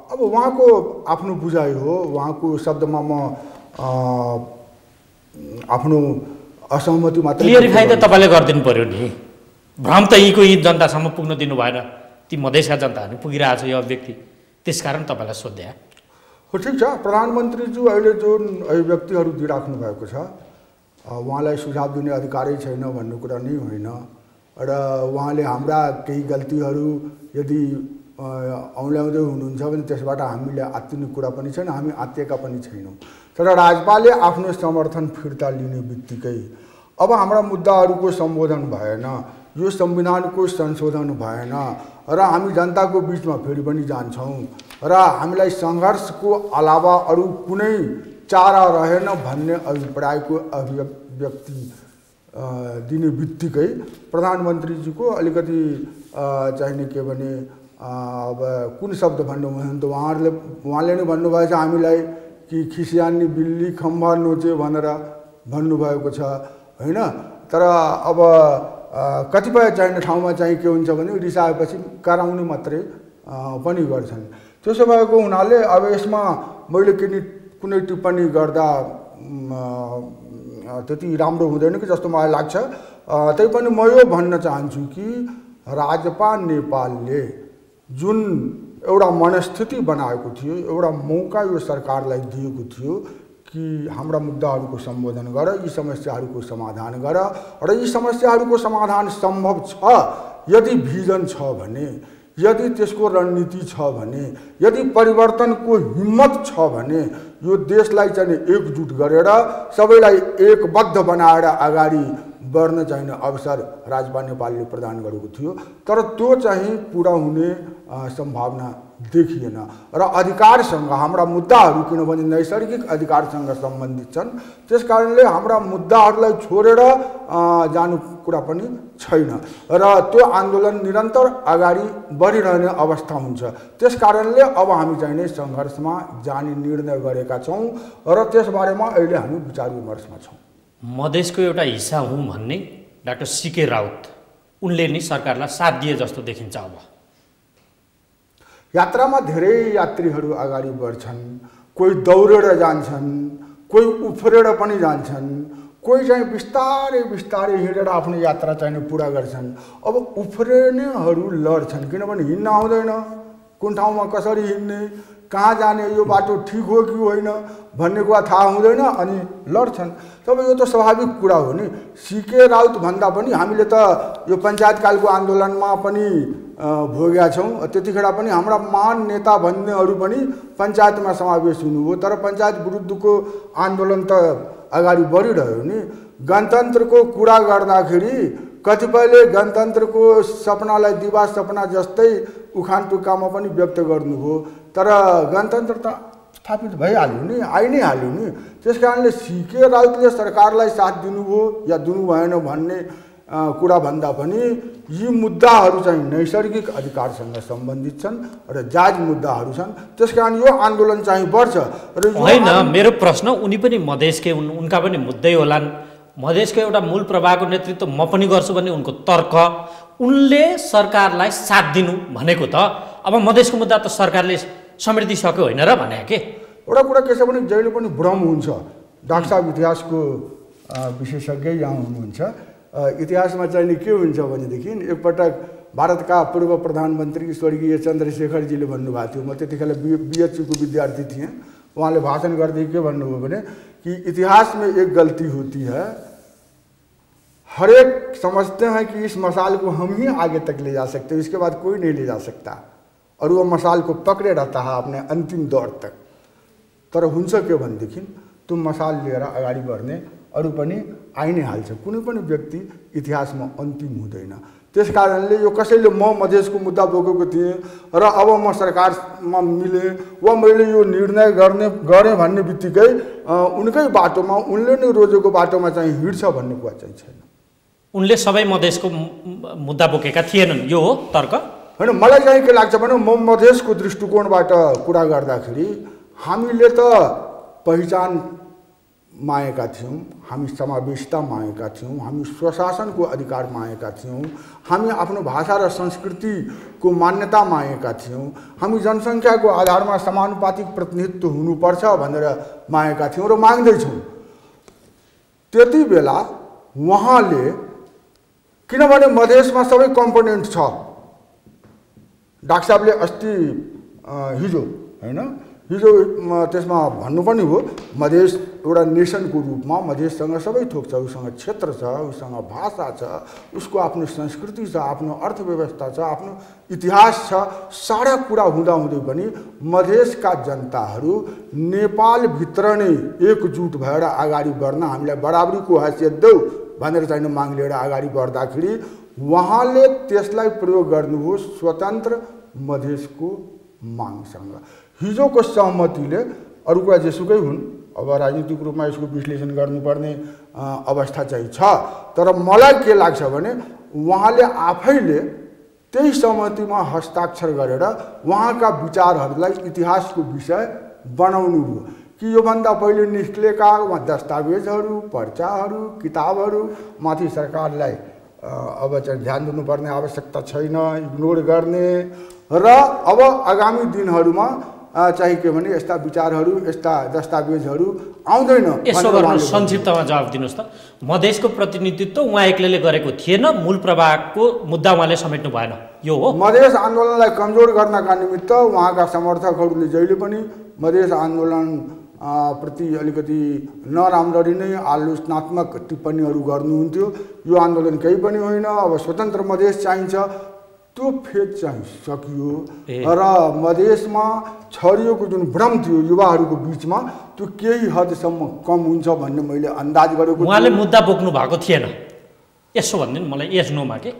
[SPEAKER 2] अब उहाँको आफ्नो बुझाइ हो। उहाँको शब्दमा म आफ्नो असहमति मात्र
[SPEAKER 1] क्लियरिफाई त तपाईँले गरिदिनु पर्यो नि। भ्रम त यहीँको यी जनतासम्म पुग्न दिनु भएन। ती मधेसका जनताहरू पुगिरहेको छ यो अभिव्यक्ति, त्यसकारण तपाईँलाई सोध्या
[SPEAKER 2] हो। ठिक छ, प्रधानमन्त्रीज्यू अहिले जुन अभिव्यक्तिहरू दिइराख्नु भएको छ, उहाँलाई सुझाव दिने अधिकारै छैन भन्ने कुरा नै होइन र उहाँले हाम्रा केही गल्तीहरू यदि औँल्याउँदै हुनुहुन्छ भने त्यसबाट हामीले आत्तिने कुरा पनि छैन, हामी आत्तिएका पनि छैनौँ। तर राज्यपालले आफ्नो समर्थन फिर्ता लिने बित्तिकै अब हाम्रा मुद्दाहरूको सम्बोधन भएन, यो संविधानको संशोधन भएन र हामी जनताको बिचमा फेरि पनि जान्छौँ र हामीलाई सङ्घर्षको अलावा अरू कुनै चारा रहेन भन्ने अभिप्रायको अभिव्यक्ति दिने बित्तिकै प्रधानमन्त्रीजीको अलिकति चाहिने के भने अब कुन शब्द भन्नुभयो त उहाँले नै भन्नुभएछ हामीलाई कि खिसियानी बिल्ली खम्बा नोचे भनेर भन्नुभएको छ हैन। तर अब कतिपय चाहिने ठाउँमा चाहिँ के हुन्छ भने रिसाएपछि कराउने मात्रै पनि गर्छन्। त्यसो भएको हुनाले अब यसमा मैले कुनै टिप्पणी गर्दा त्यति राम्रो हुँदैन कि जस्तो मलाई लाग्छ। तैपनि म यो भन्न चाहन्छु कि राजपा नेपालले जुन एउटा मनस्थिति बनाएको थियो, एउटा मौका यो सरकारलाई दिएको थियो कि हाम्रा मुद्दाहरूको सम्बोधन गर, यी समस्याहरूको समाधान गर र यी समस्याहरूको समाधान सम्भव छ यदि भिजन छ भने, यदि त्यसको रणनीति छ भने, यदि परिवर्तनको हिम्मत छ भने यो देशलाई चाहिँ एकजुट गरेर सबैलाई एकबद्ध बनाएर अगाडि बढ्न चाहिने अवसर राजपा नेपालले प्रदान गरेको थियो। तर त्यो चाहिँ पुरा हुने सम्भावना देखिएन र अधिकारसँग हाम्रा मुद्दाहरू किनभने नैसर्गिक अधिकारसँग सम्बन्धित छन्, त्यस कारणले हाम्रा मुद्दाहरूलाई छोडेर जानु कुरा पनि छैन र त्यो आन्दोलन निरन्तर अगाडि बढिरहने अवस्था हुन्छ। त्यस कारणले अब हामी चाहिँ सङ्घर्षमा जाने निर्णय गरेका छौँ र त्यसबारेमा अहिले हामी विचार विमर्शमा छौँ।
[SPEAKER 1] मधेसको एउटा हिस्सा हुँ भन्ने डाक्टर सीके राउत उनले नै सरकारलाई साथ दिए जस्तो देखिन्छ। अब
[SPEAKER 2] यात्रामा धेरै यात्रीहरू अगाडि बढ्छन्, कोही दौडेर जान्छन्, कोही उफ्रेर पनि जान्छन्, कोही चाहिँ बिस्तारै बिस्तारै हिँडेर आफ्नो यात्रा चाहिँ पुरा गर्छन्। अब उफ्रिनेहरू लड्छन् किनभने हिँड्न आउँदैन, कुन ठाउँमा कसरी हिँड्ने, कहाँ जाने, यो बाटो ठिक हो कि होइन भन्ने कुरा थाहा हुँदैन अनि लड्छन्। तब यो त स्वाभाविक कुरा हो नि। सीके राउत भन्दा पनि हामीले त यो पञ्चायतकालको आन्दोलनमा पनि भोगेका छौँ, त्यतिखेर पनि हाम्रा महान नेता भन्नेहरू पनि पञ्चायतमा समावेश हुनुभयो, तर पञ्चायत विरुद्धको आन्दोलन त अगाडि बढिरह्यो नि। गणतन्त्रको कुरा गर्दाखेरि कतिपयले गणतन्त्रको सपनालाई दिवा सपना जस्तै उखान टुक्कामा पनि व्यक्त गर्नुभयो, तर गणतन्त्र त स्थापित भइहाल्यो नि, आइ नै हाल्यो नि। त्यस कारणले सीके राउतले सरकारलाई साथ दिनुभयो या दिनु भएन भन्ने कुरा भन्दा पनि यी मुद्दाहरू चाहिँ नैसर्गिक अधिकारसँग सम्बन्धित छन् र जायज मुद्दाहरू छन्। त्यसकारण यो आन्दोलन चाहिँ बढ्छ र
[SPEAKER 1] होइन। मेरो प्रश्न, उनी पनि मधेसकै हुन्, उनका पनि मुद्दै होलान्। मधेसको एउटा मूल प्रवाहको नेतृत्व म पनि गर्छु भन्ने उनको तर्क, उनले सरकारलाई साथ दिनु भनेको त अब मधेसको मुद्दा त सरकारले समेटिदिसक्यो होइन र भने के?
[SPEAKER 2] एउटा कुरा के छ भने जहिले पनि भ्रम हुन्छ। डाक्टर साहब इतिहासको विशेषज्ञ यहाँ हुनुहुन्छ। इतिहासमा चाहिँ के हुन्छ भनेदेखि एकपटक भारतका पूर्व प्रधानमन्त्री स्वर्गीय चन्द्रशेखरजीले भन्नुभएको थियो, म त्यतिखेर बीएचयूको विद्यार्थी थिएँ, उहाँले भाषण गर्दै के भन्नुभयो भने कि इतिहास में एक गलती होती है, हर एक समझते हैं कि इस मसाल को हम ही आगे तक ले जा सकते हैं, इसके बाद कोई नहीं ले जा सकता, और वो मसाल को पकड़े रहता है अपने अंतिम दौर तक। तर हुन्छ के भनेदेखि तुम मसाल लिएर अगाडि बढ्ने अरू पनि आइ नै हाल्छ, कुनै पनि व्यक्ति इतिहासमा अन्तिम हुँदैन। त्यस कारणले यो कसैले म मधेसको मुद्दा बोकेको थिएँ र अब म सरकारमा मिलेँ वा मैले यो निर्णय गरेँ भन्ने बित्तिकै उनकै बाटोमा, उनले नै रोजेको बाटोमा चाहिँ हिँड्छ भन्ने कुरा चाहिँ छैन।
[SPEAKER 1] उनले सबै मधेसको मुद्दा बोकेका थिएनन्, यो हो तर्क
[SPEAKER 2] होइन। मलाई चाहिँ के लाग्छ भने म मधेसको दृष्टिकोणबाट कुरा गर्दाखेरि हामीले त पहिचान मागेका थियौँ, हामी समावेशिता मागेका थियौँ, हामी स्वशासनको अधिकार मागेका थियौँ, हामी आफ्नो भाषा र संस्कृतिको मान्यता मागेका थियौँ, हामी जनसङ्ख्याको आधारमा समानुपातिक प्रतिनिधित्व हुनुपर्छ भनेर मागेका थियौँ र माग्दैछौँ। त्यति बेला उहाँले, किनभने मधेसमा सबै कम्पोनेन्ट छ, डाक्टर साहबले अस्ति हिजो हिजो त्यसमा भन्नु पनि हो मधेस एउटा नेसनको रूपमा मधेससँग सबै थोक छ, उसँग क्षेत्र छ, उसँग भाषा छ, उसको आफ्नो संस्कृति छ, आफ्नो अर्थव्यवस्था छ, आफ्नो इतिहास छ। सारा कुरा हुँदाहुँदै पनि मधेसका जनताहरू नेपालभित्र नै एकजुट भएर अगाडि बढ्न, हामीलाई बराबरीको हैसियत देऊ भनेर चाहिँ माग लिएर अगाडि बढ्दाखेरि उहाँले त्यसलाई प्रयोग गर्नुभयो स्वतन्त्र मधेसको मागसँग। हिजोको सहमतिले अरू कुरा जेसुकै हुन्, अब राजनीतिक रूपमा यसको विश्लेषण गर्नुपर्ने अवस्था चाहिँ छ, तर मलाई के लाग्छ भने उहाँले आफैले त्यही सहमतिमा हस्ताक्षर गरेर उहाँका विचारहरूलाई इतिहासको विषय बनाउनु हो कि योभन्दा पहिले निस्केका दस्तावेजहरू, पर्चाहरू, किताबहरू माथि सरकारलाई अब चाहिँ ध्यान दिनुपर्ने आवश्यकता छैन, इग्नोर गर्ने र अब आगामी दिनहरूमा चाहिँ के भने यस्ता विचारहरू, यस्ता दस्तावेजहरू आउँदैन।
[SPEAKER 1] यसो गर्नु संक्षिप्तमा जवाब दिनुहोस् त। मधेसको प्रतिनिधित्व उहाँ एक्लैले गरेको थिएन, मूल प्रभावको मुद्दा उहाँले समेट्नु भएन, यो हो?
[SPEAKER 2] मधेस आन्दोलनलाई कमजोर गर्नका निमित्त उहाँका समर्थकहरूले जहिले पनि मधेस आन्दोलन प्रति अलिकति नराम्ररी नै आलोचनात्मक टिप्पणीहरू गर्नुहुन्थ्यो। यो आन्दोलन केही पनि होइन, अब स्वतन्त्र मधेस चाहिन्छ, त्यो फेज चाहिँ सकियो र मधेसमा छरिएको जुन भ्रम थियो युवाहरूको बिचमा त्यो केही हदसम्म कम हुन्छ भन्ने मैले अन्दाज गरेको।
[SPEAKER 1] उहाँले मुद्दा बोक्नु भएको थिएन, यसो भनिदिनु मलाई, यस नोमा के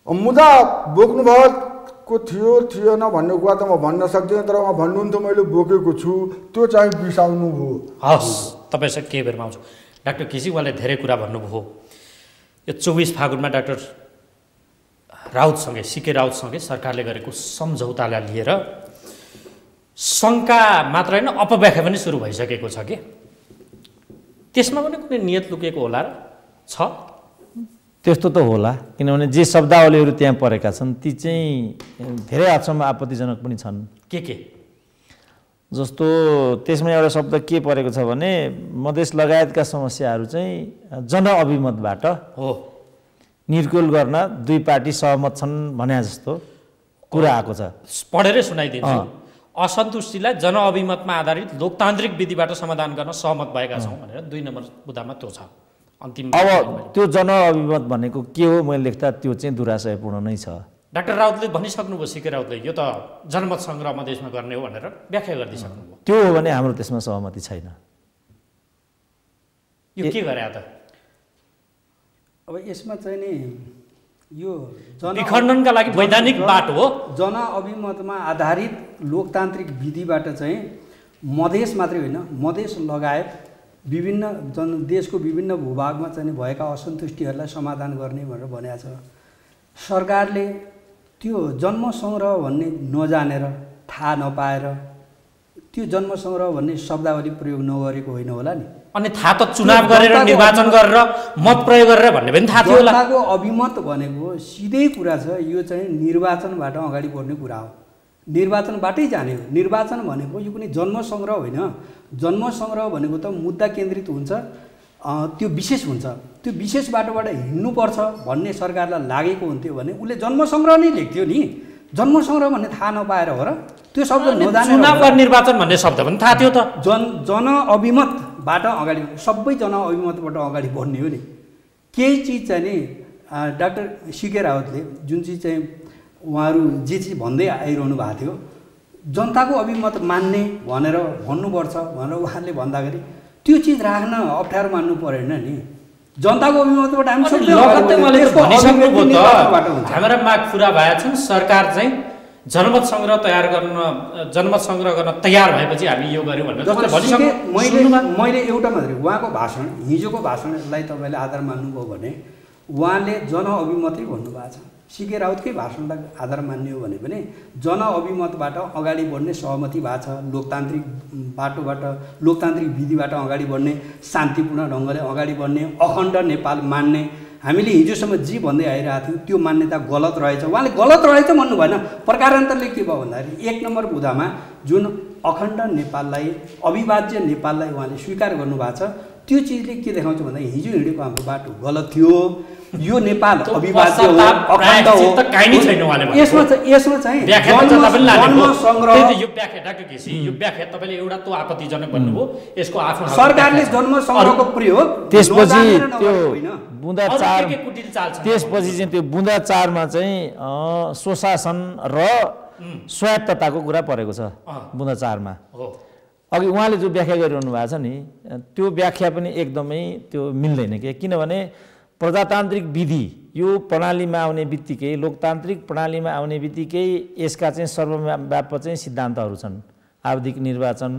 [SPEAKER 2] मुद्दा बोक्नु भएको थियो थिएन भन्ने कुरा त म भन्न सक्दिनँ, तर उहाँ भन्नुहुन्थ्यो मैले बोकेको छु, त्यो चाहिँ बिसाउनु भयो।
[SPEAKER 1] हस्, तपाईँसँग केही बेरमा आउँछु। डाक्टर केसी उहाँले धेरै कुरा भन्नुभयो। यो 24 फागुनमा डाक्टर राउतसँगै, सिके राउतसँगै सरकारले गरेको सम्झौतालाई लिएर शङ्का मात्र होइन अपव्याख्या पनि सुरु भइसकेको छ कि त्यसमा पनि कुनै नियत लुकेको होला र छ?
[SPEAKER 3] त्यस्तो त होला, किनभने जे शब्दावलीहरू त्यहाँ परेका छन् ती चाहिँ धेरै हदसम्म आपत्तिजनक पनि छन्।
[SPEAKER 1] के
[SPEAKER 3] जस्तो त्यसमा एउटा शब्द के परेको छ भने मधेस लगायतका समस्याहरू चाहिँ जनअभिमतबाट
[SPEAKER 1] हो
[SPEAKER 3] निर्कुल गर्न दुई पार्टी सहमत छन् भने जस्तो कुरा आएको छ।
[SPEAKER 1] पढेरै सुनाइदिन्छु। असन्तुष्टिलाई जनअभिमतमा आधारित लोकतान्त्रिक विधिबाट समाधान गर्न सहमत भएका छौँ भनेर 2 नम्बर बुदामा त्यो छ अन्तिम।
[SPEAKER 3] अब त्यो जनअभिमत भनेको के हो मैले लेख्दा त्यो चाहिँ दुराशयपूर्ण नै छ।
[SPEAKER 1] डाक्टर राउतले भनिसक्नुभयो, सिके राउतले, यो त जनमत सङ्ग्रह मधेसमा गर्ने हो भनेर व्याख्या गरिदिइसक्नुभयो।
[SPEAKER 3] त्यो हो भने हाम्रो त्यसमा सहमति छैन।
[SPEAKER 1] यो के गरे त?
[SPEAKER 4] अब यसमा चाहिँ नि यो
[SPEAKER 1] विखण्डनका लागि वैधानिक बाटो हो।
[SPEAKER 4] जनअभिमतमा आधारित लोकतान्त्रिक विधिबाट चाहिँ मधेस मात्रै होइन, मधेस लगायत विभिन्न देशको विभिन्न भूभागमा चाहिँ भएका असन्तुष्टिहरूलाई समाधान गर्ने भनेर भनेको छ। सरकारले त्यो जन्म सङ्ग्रह भन्ने नजानेर, थाहा नपाएर त्यो जन्म सङ्ग्रह भन्ने शब्दावली प्रयोग नगरेको होइन होला नि।
[SPEAKER 1] अनि थाहा त चुनाव गरेर निर्वाचन गरेर मत प्रयोग गरेर भन्ने पनि थाहा थियो होला।
[SPEAKER 4] जनताको अभिमत भनेको सिधै कुरा छ, यो चाहिँ निर्वाचनबाट अगाडि बढ्ने कुरा हो, निर्वाचनबाटै जाने हो। निर्वाचन भनेको यो कुनै जन्म सङ्ग्रह होइन। जन्म सङ्ग्रह भनेको त मुद्दा केन्द्रित हुन्छ, त्यो विशेष हुन्छ, त्यो विशेष बाटोबाट हिँड्नुपर्छ भन्ने सरकारलाई लागेको हुन्थ्यो भने उसले जन्म सङ्ग्रह नै लेख्थ्यो नि। जन्म सङ्ग्रह भन्ने थाहा नपाएर हो र त्यो शब्द नजाने।
[SPEAKER 1] चुनाव र निर्वाचन भन्ने शब्द पनि थाहा थियो त।
[SPEAKER 4] जनअभिमतबाट अगाडि, सबै जनअभिमतबाट अगाडि बढ्ने हो नि। केही चिज चाहिँ नि डाक्टर सिके रावतले जुन चिज चाहिँ उहाँहरू जे चिज भन्दै आइरहनु भएको थियो, जनताको अभिमत मान्ने भनेर भन्नुपर्छ भनेर उहाँले भन्दाखेरि त्यो चिज राख्न अप्ठ्यारो मान्नु परेन नि। जनताको अभिमतबाट हामी
[SPEAKER 1] हाम्रा माग पुरा भएछन्, सरकार चाहिँ जनमत सङ्ग्रह जनमत सङ्ग्रह गर्न तयार भएपछि हामी यो गर्यौँ भनेर
[SPEAKER 4] मैले एउटा मात्रै उहाँको भाषण, हिजोको भाषणलाई तपाईँले आधार मान्नुभयो भने उहाँले जनअभिमतै भन्नुभएको छ। सिके राउतकै भाषणलाई आधार मान्ने हो भने पनि जनअभिमतबाट अगाडि बढ्ने सहमति भएको छ, लोकतान्त्रिक बाटोबाट, लोकतान्त्रिक विधिबाट अगाडि बढ्ने, शान्तिपूर्ण ढङ्गले अगाडि बढ्ने, अखण्ड नेपाल मान्ने। हामीले हिजोसम्म जे भन्दै आइरहेको थियौँ त्यो मान्यता गलत रहेछ। उहाँले गलत रहेछ भन्नु भएन, प्रकारान्तरले के भयो भन्दाखेरि 1 नम्बर बुँदामा जुन अखण्ड नेपाललाई, अविभाज्य नेपाललाई उहाँले स्वीकार गर्नुभएको छ, त्यो चिजले के देखाउँछ भन्दा हिजो हिँडेको हाम्रो बाटो गलत थियो, यो नेपाल अविभाज्य हो, अखण्ड हो। यसमा चाहिँ जन्म सङ्ग्रह
[SPEAKER 1] यो व्याख्या डाक्टर केसी, यो व्याख्या तपाईँले एउटा त आपत्तिजनक भन्नुभयो, यसको आफ्नो
[SPEAKER 4] सरकारले जन्म सङ्ग्रहको प्रयोग
[SPEAKER 3] त्यसपछि त्यो बुँदा 4 त्यसपछि चाहिँ त्यो बुँदा 4 मा चाहिँ स्वशासन र स्वायत्तताको कुरा परेको छ बुँदा 4 मा। अघि उहाँले जो व्याख्या गरिरहनु भएको छ नि त्यो व्याख्या पनि एकदमै त्यो मिल्दैन के, किनभने प्रजातान्त्रिक विधि यो प्रणालीमा आउने बित्तिकै, लोकतान्त्रिक प्रणालीमा आउने बित्तिकै यसका चाहिँ सर्वव्यापक चाहिँ सिद्धान्तहरू छन्। आवधिक निर्वाचन,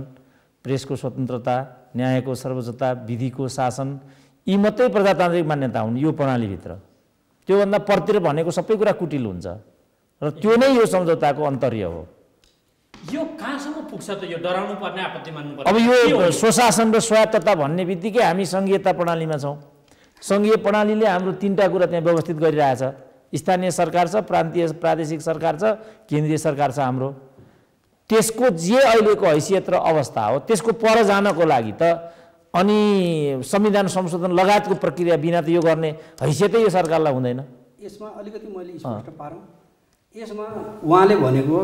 [SPEAKER 3] प्रेसको स्वतन्त्रता, न्यायको सर्वोच्चता, विधिको शासन, यी मात्रै प्रजातान्त्रिक मान्यता हुन् यो प्रणालीभित्र। त्योभन्दा परतिर भनेको सबै कुरा कुटिल हुन्छ र त्यो नै यो सम्झौताको अन्तर्य हो।
[SPEAKER 1] यो कहाँसम्म पुग्छ त? यो डराउनु पर्ने, आपत्ति मान्नु पर्ने?
[SPEAKER 3] अब यो स्वशासन र स्वायत्तता भन्ने बित्तिकै हामी सङ्घीयता प्रणालीमा छौँ। सङ्घीय प्रणालीले हाम्रो 3टा कुरा त्यहाँ व्यवस्थित गरिरहेछ। स्थानीय सरकार छ, प्रादेशिक सरकार छ, केन्द्रीय सरकार छ हाम्रो। त्यसको जे अहिलेको हैसियत र अवस्था हो त्यसको पर जानको लागि त अनि संविधान संशोधन लगायतको प्रक्रिया बिना त यो गर्ने हैसियतै यो सरकारलाई हुँदैन।
[SPEAKER 4] यसमा अलिकति मैले स्पष्ट पारौँ, यसमा उहाँले भनेको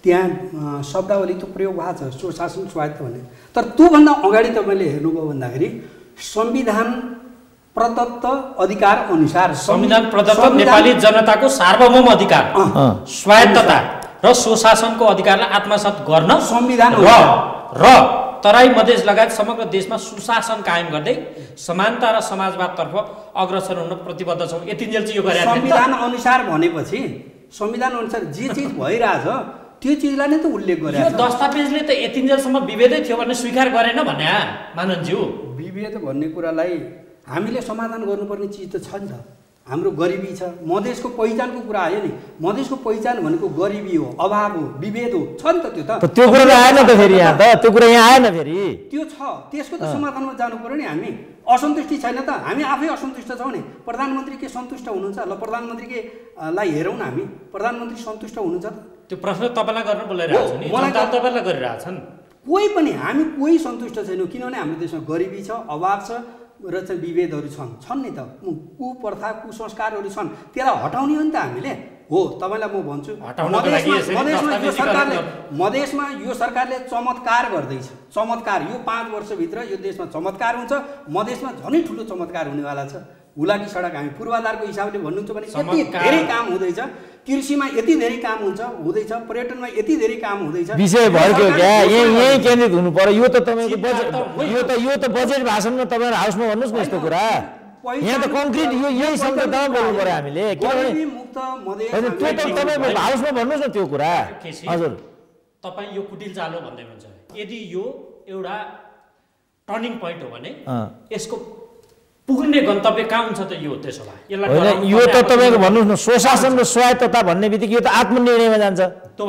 [SPEAKER 4] त्यहाँ शब्दावली त प्रयोग भएको छ स्वशासन स्वायत्त भन्ने, तर त्योभन्दा अगाडि तपाईँले हेर्नुभयो भन्दाखेरि संविधान प्रदत्त अधिकार अनुसार,
[SPEAKER 1] संविधान प्रदत्त नेपाली जनताको सार्वभौम अधिकार, स्वायत्तता र स्वशासनको अधिकारलाई आत्मसात गर्न
[SPEAKER 4] संविधान
[SPEAKER 1] र तराई मधेस लगायत समग्र देशमा सुशासन कायम गर्दै समानता र समाजवादतर्फ अग्रसर हुन प्रतिबद्ध छौँ। यतिन्जेल चाहिँ यो गरेर
[SPEAKER 4] संविधान अनुसार भनेपछि संविधान अनुसार जे चिज भइरहेछ त्यो चिजलाई नै त उल्लेख गरे।
[SPEAKER 1] यो दस्तावेजले त यतिन्जेलसम्म विभेदै थियो भन्ने स्वीकार गरेन भने माननज्यू।
[SPEAKER 4] विभेद भन्ने कुरालाई हामीले समाधान गर्नुपर्ने चिज त छ नि त। हाम्रो गरिबी छ, मधेसको पहिचानको कुरा आयो नि, मधेसको पहिचान भनेको गरिबी हो, अभाव हो, विभेद हो, छ नि त।
[SPEAKER 3] त्यो कुरा त आएन त फेरि यहाँ, त त्यो कुरा यहाँ आएन फेरि।
[SPEAKER 4] त्यो छ, त्यसको त समाधानमा जानु पर्यो नि। हामी असन्तुष्टि छैन त, हामी आफै असन्तुष्ट छौँ नि। प्रधानमन्त्री के सन्तुष्ट हुनुहुन्छ? ल प्रधानमन्त्री के लाई हेरौँ न, हामी प्रधानमन्त्री सन्तुष्ट हुनुहुन्छ त?
[SPEAKER 1] त्यो प्रश्न तपाईँलाई गर्न बोलाइरहेको छु नि, जनता तपाईँलाई गरिरहेछन्।
[SPEAKER 4] कोही पनि हामी कोही सन्तुष्ट छैनौँ, किनभने हाम्रो देशमा गरिबी छ, अभाव छ र चाहिँ विभेदहरू छन् नि त, कुप्रथा कुसंस्कारहरू छन्। त्यसलाई हटाउने हो नि त हामीले। हो, तपाईँलाई म भन्छु मधेसमा यो सरकारले चमत्कार गर्दैछ। चमत्कार यो 5 वर्षभित्र यो देशमा चमत्कार हुन्छ, मधेसमा झनै ठुलो चमत्कार हुनेवाला छ। हुलाकी सडक हामी पूर्वाधारको हिसाबले भन्नुहुन्छ भने यति धेरै काम हुँदैछ, कृषिमा यति धेरै काम हुँदैछ, पर्यटनमा यति धेरै काम हुँदैछ।
[SPEAKER 3] विषय भर्क्यो क्या, यही केन्द्रित हुनु पर्यो। यो त तपाईँको बजेट, यो त बजेट भाषणमा तपाईँहरू हाउसमा भन्नुहोस् न यस्तो कुरा। यहाँ त कङ्क्रिट यही सम्झौतामा बोल्नु पर्यो हामीले, किनभने त्यो त तपाईँ हाउसमा भन्नुहोस् न त्यो कुरा। हजुर,
[SPEAKER 1] तपाईँ यो कुटिल चालो भन्दै हुनुहुन्छ, यदि यो एउटा टर्निङ पोइन्ट हो भने यसको पुग्ने गन्तव्य कहाँ हुन्छ त? यो त्यसो भए
[SPEAKER 3] होइन, यो त तपाईँको भन्नुहोस् न स्वशासन र स्वायत्तता भन्ने बित्तिकै यो त आत्मनिर्णयमा जान्छ। त्यो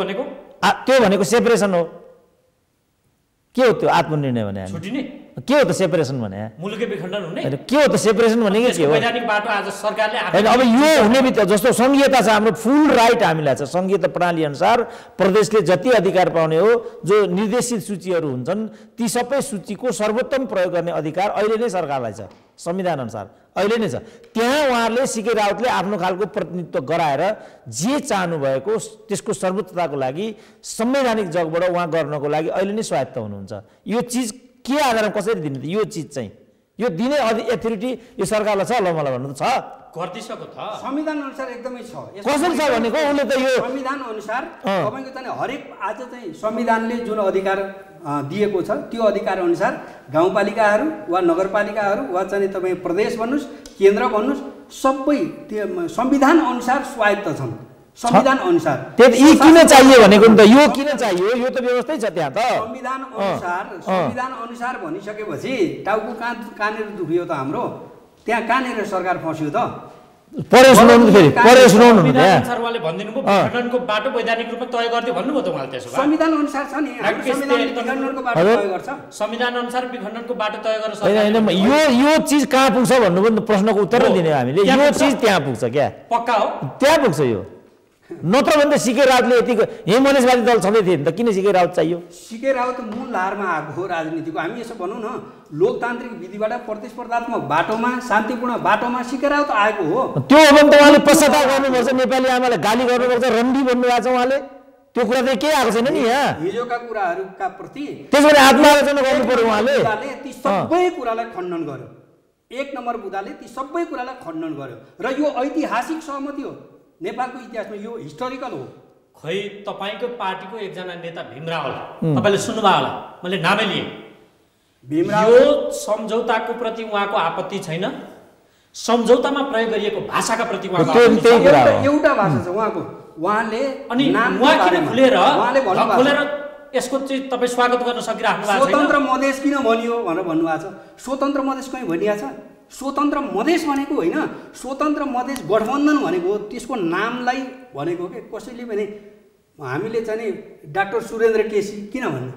[SPEAKER 3] भनेको सेपरेसन हो। के हो त्यो आत्मनिर्णय भने?
[SPEAKER 1] छुटिने
[SPEAKER 3] के हो त सेपरेसन भने?
[SPEAKER 1] मुलुकै विखण्डन हुने?
[SPEAKER 3] के हो त सेपरेसन भनेको के हो?
[SPEAKER 1] वैधानिक बाटो आज सरकारले
[SPEAKER 3] होइन, अब यो हुने बित्तिकै जस्तो संघीयता छ हाम्रो, फुल राइट हामीलाई छ। संघीयता प्रणाली अनुसार प्रदेशले जति अधिकार पाउने हो, जो निर्देशित सूचीहरू हुन्छन् ती सबै सूचीको सर्वोत्तम प्रयोग गर्ने अधिकार अहिले नै सरकारलाई छ, संविधान अनुसार अहिले नै छ। त्यहाँ उहाँहरूले सिके राउतले आफ्नो खालको प्रतिनिधित्व गराएर जे चाहनु भएको त्यसको सर्वोच्चताको लागि संवैधानिक जगबाट उहाँ गर्नको लागि अहिले नै स्वायत्त हुनुहुन्छ। यो चिज के आधारमा कसरी दिने त? यो चिज चाहिँ यो दिने अथोरिटी यो सरकारलाई छ? ल मलाई भन्नु त छ,
[SPEAKER 1] गर्दिसको छ,
[SPEAKER 4] संविधान अनुसार एकदमै छ।
[SPEAKER 3] कसरी छ भनेको उसले त यो
[SPEAKER 4] संविधान अनुसार तपाईँको चाहिँ हरेक आज चाहिँ संविधानले जुन अधिकार दिएको छ त्यो अधिकार अनुसार गाउँपालिकाहरू वा नगरपालिकाहरू वा चाहिँ तपाईँ प्रदेश भन्नुहोस्, केन्द्र भन्नुहोस्, सबै त्यो संविधान अनुसार स्वायत्त छन्। संविधान अनुसार
[SPEAKER 3] यी किन चाहियो भनेको नि त? यो किन चाहियो? यो त व्यवस्थै छ त्यहाँ त।
[SPEAKER 4] संविधान अनुसार भनिसकेपछि टाउको कहाँनिर दुख्यो त हाम्रो? त्यहाँ कहाँनिर सरकार फस्यो त?
[SPEAKER 3] परे सुनाउनु फेरि, परे सुनाउनु
[SPEAKER 1] त्यहाँ उहाँले भनिदिनु भयो विखण्डनको बाटो वैधानिक रूपमा तय गरिदियो भन्नुभयो त उहाँले। त्यसो भए
[SPEAKER 4] संविधान अनुसार छ नि, संविधानले विखण्डनको बाटो तय गर्छ।
[SPEAKER 1] संविधान अनुसार विखण्डनको बाटो तय गरेर
[SPEAKER 3] होइन, यो चिज कहाँ पुग्छ भन्नुभयो नि त, प्रश्नको उत्तर दिने हामीले। यो चिज त्यहाँ पुग्छ क्या,
[SPEAKER 1] पक्का हो
[SPEAKER 3] त्यहाँ पुग्छ। यो नत्र भने त सिके राउतले यतिको यही मधेसवादी दल छँदै थिए नि त, किन सिके राउत चाहियो?
[SPEAKER 4] सिके राउत मूल धारमा आएको हो राजनीतिको। हामी यसो भनौँ न, लोकतान्त्रिक विधिबाट प्रतिस्पर्धात्मक बाटोमा शान्तिपूर्ण बाटोमा सिके राउत आएको हो।
[SPEAKER 3] त्यो हो भने त उहाँले पश्चाताप गर्नुपर्छ, नेपाली आमालाई गाली गर्नुपर्छ, रन्डी भन्नुभएको छ उहाँले। त्यो कुरा चाहिँ केही आएको छैन नि यहाँ।
[SPEAKER 4] हिजोका कुराहरूका प्रति
[SPEAKER 3] त्यसो भने आत्मालोचना गर्नु पर्यो उहाँले।
[SPEAKER 4] ती सबै कुरालाई खण्डन गर्यो। 1 नम्बर बुदाले ती सबै कुरालाई खण्डन गर्यो र यो ऐतिहासिक सहमति हो नेपालको इतिहासमा, यो हिस्टोरिकल हो।
[SPEAKER 1] खै तपाईँको पार्टीको एकजना नेता भीमरावल, तपाईँले सुन्नुभयो होला, मैले नामै लिएँ। यो सम्झौताको प्रति उहाँको आपत्ति छैन, सम्झौतामा प्रयोग गरिएको भाषाका प्रति उहाँको
[SPEAKER 4] एउटा भाषा छ उहाँको। उहाँले
[SPEAKER 1] अनि उहाँ किन खुलेर यसको चाहिँ तपाईँ स्वागत गर्न सकिराख्नु भएको छैन?
[SPEAKER 4] स्वतन्त्र मधेस किन भनियो भनेर भन्नुभएको छ। स्वतन्त्र मधेस कहीँ भनिएको छ? स्वतन्त्र मधेस भनेको होइन, स्वतन्त्र मधेस गठबन्धन भनेको त्यसको नामलाई भनेको के। कसैले भने हामीले चाहिँ डाक्टर सुरेन्द्र केसी किन भन्नु,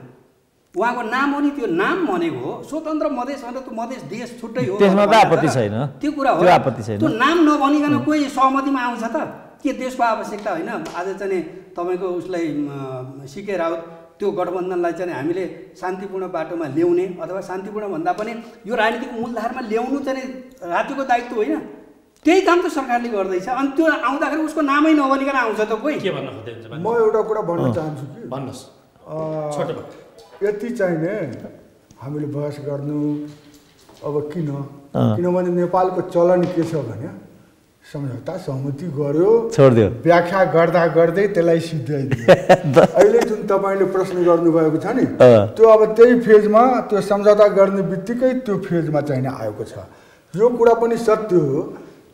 [SPEAKER 4] उहाँको नाम हो नि, त्यो नाम भनेको हो। स्वतन्त्र मधेस भनेर त मधेस देश छुट्टै हो,
[SPEAKER 3] त्यसमा त आपत्ति छैन,
[SPEAKER 4] त्यो कुरा हो।
[SPEAKER 3] त्यो आपत्ति छैन।
[SPEAKER 4] त्यो नाम नभनिकन कोही सहमतिमा आउँछ त? के देशको आवश्यकता होइन? आज चाहिँ तपाईँको उसलाई सिके राउत त्यो गठबन्धनलाई चाहिँ हामीले शान्तिपूर्ण बाटोमा ल्याउने अथवा शान्तिपूर्ण भन्दा पनि यो राजनीतिक मूलधारमा ल्याउनु चाहिँ राज्यको दायित्व होइन। त्यही काम त सरकारले गर्दैछ। अनि त्यो आउँदाखेरि उसको नामै नभनिकन आउँछ त कोही।
[SPEAKER 1] के भन्न खोज्दै?
[SPEAKER 2] म एउटा कुरा भन्न चाहन्छु कि
[SPEAKER 1] भन्नुहोस्। छोटो
[SPEAKER 2] यति चाहिने हामीले बहस गर्नु अब किन, किनभने नेपालको चलन के छ भने सम्झौता सहमति गर्यो,
[SPEAKER 3] छोडिदियो,
[SPEAKER 2] व्याख्या गर्दा गर्दै त्यसलाई सिद्ध्याइदियो। अहिले जुन तपाईँले प्रश्न गर्नुभएको छ नि, त्यो अब त्यही फेजमा, त्यो सम्झौता गर्ने बित्तिकै त्यो फेजमा चाहिँ आएको छ। यो कुरा पनि सत्य हो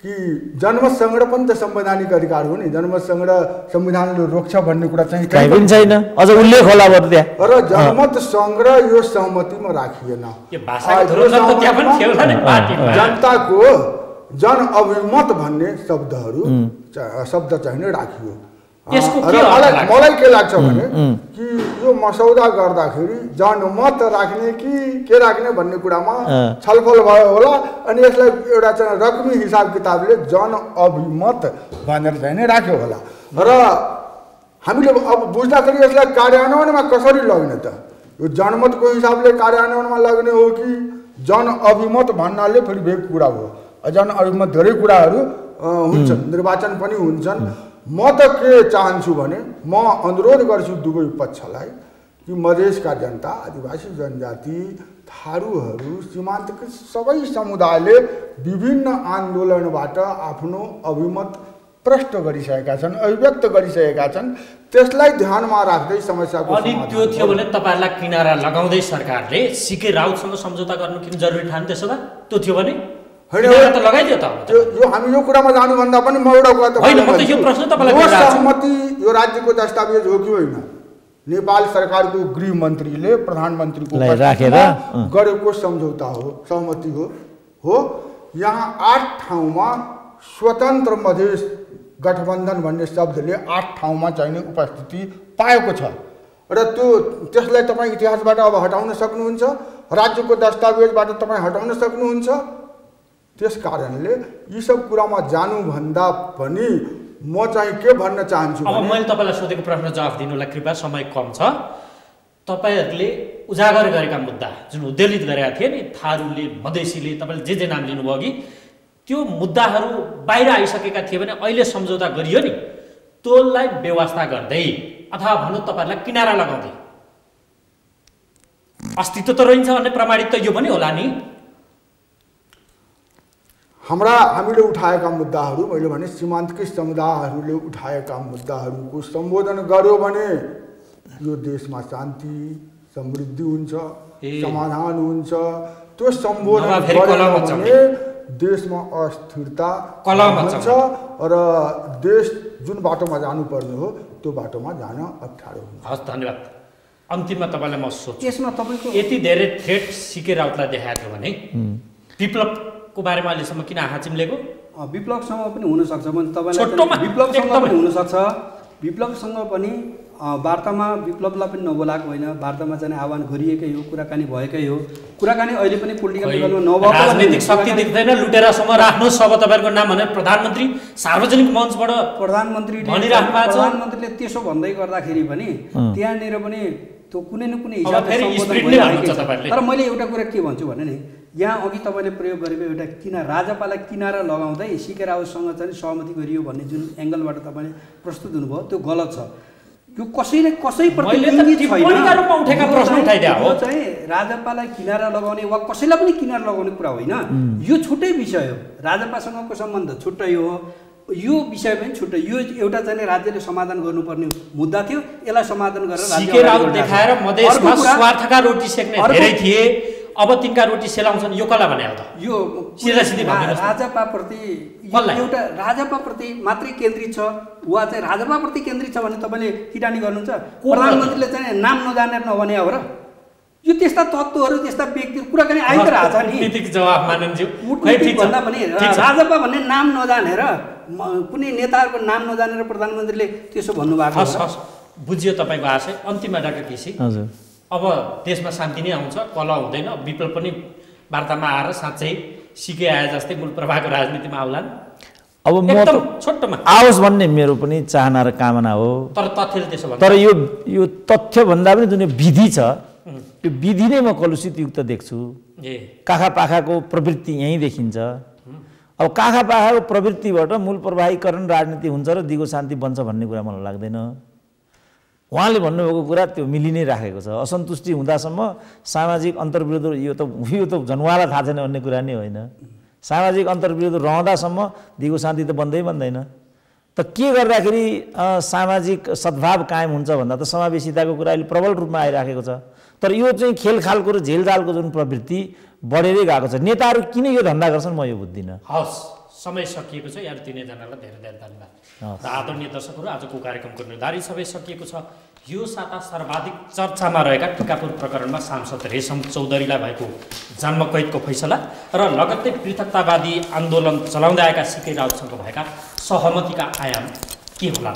[SPEAKER 2] कि जनमत सङ्ग्रह पनि त संवैधानिक अधिकार हो नि। जनमत सङ्ग्रह संविधानले रोक्छ भन्ने कुरा चाहिँ
[SPEAKER 3] कहीँ पनि छैन, अझ उल्लेख होला भयो त्यहाँ।
[SPEAKER 2] र जनमत सङ्ग्रह यो सहमतिमा राखिएन। जनताको जन अभिमत भन्ने शब्द चाहिँ नै राखियो। र मलाई के लाग्छ भने कि यो मसौदा गर्दाखेरि जनमत राख्ने कि के राख्ने भन्ने कुरामा छलफल भयो होला। अनि यसलाई एउटा चाहिँ रकमी हिसाब किताबले जन अभिमत भनेर चाहिँ नै राख्यो होला। र हामीले अब बुझ्दाखेरि यसलाई कार्यान्वयनमा कसरी लग्ने त? यो जनमतको हिसाबले कार्यान्वयनमा लग्ने हो कि जन अभिमत भन्नाले फेरि भेग कुरा हो। जन अभिमत धेरै कुराहरू हुन्छन्, निर्वाचन पनि हुन्छन्। म त के चाहन्छु भने म अनुरोध गर्छु दुवै पक्षलाई कि मधेसका जनता, आदिवासी जनजाति, थारूहरू, सीमान्तका सबै समुदायले विभिन्न आन्दोलनबाट आफ्नो अभिमत प्रष्ट गरिसकेका छन्, अभिव्यक्त गरिसकेका छन्। त्यसलाई ध्यानमा राख्दै समस्याको
[SPEAKER 1] अनि त्यो थियो भने तपाईँहरूलाई किनारा लगाउँदै सरकारले सिके राउतसँग सम्झौता गर्नु किन जरुरी ठान? त्यसो भए त्यो थियो भने
[SPEAKER 2] होइन
[SPEAKER 1] त लगाइदियो त।
[SPEAKER 2] यो हामी यो कुरामा जानुभन्दा पनि म एउटा कुरा सहमति यो राज्यको दस्तावेज हो कि होइन? नेपाल सरकारको गृह मन्त्रीले प्रधानमन्त्रीको
[SPEAKER 3] राखेर
[SPEAKER 2] गरेको सम्झौता हो, सहमति हो। यहाँ 8 ठाउँमा स्वतन्त्र मधेस गठबन्धन भन्ने शब्दले 8 ठाउँमा चाहिने उपस्थिति पाएको छ। र त्यसलाई तपाईँ इतिहासबाट अब हटाउन सक्नुहुन्छ, राज्यको दस्तावेजबाट तपाईँ हटाउन सक्नुहुन्छ। त्यस कारणले यी सब कुरामा जानुभन्दा पनि म चाहिँ के भन्न चाहन्छु
[SPEAKER 1] अब मैले तपाईँलाई सोधेको प्रश्न जवाफ दिनुलाई कृपया, समय कम छ। तपाईँहरूले उजागर गरेका मुद्दा जुन उद्वेलित गरेका थिए नि, थारूले, मधेसीले, तपाईँले जे नाम लिनुभयो कि त्यो मुद्दाहरू बाहिर आइसकेका थिए भने अहिले सम्झौता गरियो नि, त्यसलाई व्यवस्था गर्दै अथवा भनौँ तपाईँहरूलाई किनारा लगाउँदै अस्तित्व त रहन्छ भन्ने प्रमाणित त यो पनि होला नि।
[SPEAKER 2] हामीले उठाएका मुद्दाहरू, मैले भने सीमान्तकै समुदायहरूले उठाएका मुद्दाहरूको सम्बोधन गर्यो भने यो देशमा शान्ति समृद्धि हुन्छ, समाधान हुन्छ। त्यो सम्बोधन भने देशमा अस्थिरता हुन्छ र देश जुन बाटोमा जानुपर्ने हो त्यो बाटोमा जान अप्ठ्यारो हुन्छ।
[SPEAKER 1] हस्, धन्यवाद। अन्तिममा तपाईँलाई म सोध्छु,
[SPEAKER 4] यसमा तपाईँको
[SPEAKER 1] यति धेरै थ्रेट सिके राउतलाई देखाएको थियो भने विप्लवको बारेमा अहिलेसम्म किन आँखा चिम्लेको?
[SPEAKER 4] विप्लवसँग पनि हुनसक्छ भने तपाईँलाई विप्लवसँग पनि हुनसक्छ। विप्लवसँग पनि वार्तामा विप्लवलाई पनि नबोलाएको होइन, वार्तामा चाहिँ आह्वान गरिएकै हो, कुराकानी भएकै हो। कुराकानी अहिले पनि पोलिटिकल लेभलमा नभएको
[SPEAKER 1] राजनीतिक शक्ति देख्दैन, लुटेरासम्म राख्नुहोस् अब तपाईँको नाम भनेर प्रधानमन्त्री सार्वजनिक मञ्चबाट
[SPEAKER 4] प्रधानमन्त्रीले त्यसो भन्दै गर्दाखेरि पनि त्यहाँनिर पनि त्यो कुनै न कुनै हिसाबले। तर मैले एउटा कुरा के भन्छु भने नि, यहाँ अघि तपाईँले प्रयोग गरेको एउटा राजपालाई किनारा लगाउँदै सीके रावतसँग चाहिँ सहमति गरियो भन्ने जुन एङ्गलबाट तपाईँले प्रस्तुत हुनुभयो त्यो गलत छ। यो कसैप्रति चाहिँ राजपालाई किनारा लगाउने वा कसैलाई पनि किनारा लगाउने कुरा होइन, यो छुट्टै विषय हो। राजपासँगको सम्बन्ध छुट्टै हो, यो विषय पनि छुट्टै। यो एउटा चाहिँ राज्यले समाधान गर्नुपर्ने मुद्दा थियो, यसलाई समाधान गरेर
[SPEAKER 1] सीके रावत देखाएर मधेसमा स्वार्थका रोटी सेक्ने धेरै थिए, अब तिनका रोटी सेलाउँछन्, यो कसलाई भने त? यो सिधा
[SPEAKER 4] राजपाप्रति एउटा राजपाप्रति मात्रै केन्द्रित छ वा चाहिँ राजपाप्रति केन्द्रित छ भने तपाईँले किटानी गर्नुहुन्छ? प्रधानमन्त्रीले चाहिँ नाम नजानेर नभने हो र? यो त्यस्ता तत्त्वहरू त्यस्ता व्यक्तिहरू कुराकानी आइरहेको छ नि।
[SPEAKER 1] जवाब मानन्ज्यू
[SPEAKER 4] भन्दा पनि राजपा भन्ने नाम नजानेर, कुनै नेताहरूको नाम नजानेर प्रधानमन्त्रीले त्यसो भन्नुभएको छ।
[SPEAKER 1] बुझ्यो तपाईँको आशय। अन्तिममा डाक्टर केसी, अब देशमा शान्ति नै आउँछ, कलह हुँदैन, विप्लव पनि वार्तामा आएर साँच्चै सिके आए जस्तै मूल प्रभावको राजनीतिमा आउलान्?
[SPEAKER 3] अब म
[SPEAKER 1] छोटोमा
[SPEAKER 3] आओस् भन्ने मेरो पनि चाहना र कामना हो।
[SPEAKER 1] तर तथ्यले त्यसो भन्छ।
[SPEAKER 3] तर यो तथ्य भन्दा पनि जुन विधि छ, त्यो विधि नै म कलुषित युक्त देख्छु। काखा पाखाको प्रवृत्ति यहीँ देखिन्छ। अब काखा पाखाको प्रवृत्तिबाट मूल प्रवाहीकरण राजनीति हुन्छ र दिगो शान्ति बन्छ भन्ने कुरा मलाई लाग्दैन। उहाँले भन्नुभएको कुरा त्यो मिलि नै राखेको छ। असन्तुष्टि हुँदासम्म सामाजिक अन्तर्विरोध यो त जनवाला थाहा छैन भन्ने कुरा नै होइन। सामाजिक अन्तर्विरोध रहँदासम्म दिगो शान्ति त बन्दैन। त के गर्दाखेरि सामाजिक सद्भाव कायम हुन्छ भन्दा त समावेशिताको कुरा अहिले प्रबल रूपमा आइराखेको छ। तर यो चाहिँ खेलखालको र झेलजालको जुन प्रवृत्ति बढेरै गएको छ। नेताहरू किन यो धन्दा गर्छन् म यो बुझ्दिनँ।
[SPEAKER 1] हस्, समय सकिएको छ यार। तिनैजनालाई धेरै धेरै धन्यवाद। र आदरणीय दर्शकहरू, आजको कार्यक्रमको निर्धारित समय सकिएको छ। यो साता सर्वाधिक चर्चामा रहेका टिकापुर प्रकरणमा सांसद रेशम चौधरीलाई भएको जन्मकैदको फैसला र लगत्तै पृथकतावादी आन्दोलन चलाउँदै आएका सीके रावतसँग भएका सहमतिका आयाम के होला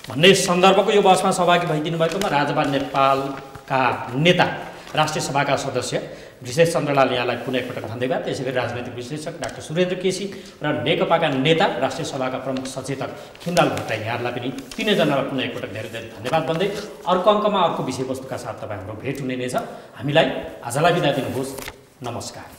[SPEAKER 1] भन्ने सन्दर्भको यो बहसमा सहभागी भइदिनु भएकोमा राजपा नेपालका नेता, राष्ट्रिय सभाका सदस्य विशेष चन्द्रलाल यहाँलाई पुनः एकपटक धन्यवाद। त्यसै गरी राजनैतिक विश्लेषक डाक्टर सुरेन्द्र केसी र नेकपाका नेता, राष्ट्रिय सभाका प्रमुख सचेतक खिमलाल भट्टराई यहाँलाई पनि तिनैजनालाई पुनः एकपटक धेरै धेरै धन्यवाद भन्दै अर्को अङ्कमा अर्को विषयवस्तुका साथ तपाईँ हाम्रो भेट हुने नै छ। हामीलाई आजलाई बिदा दिनुहोस्। नमस्कार।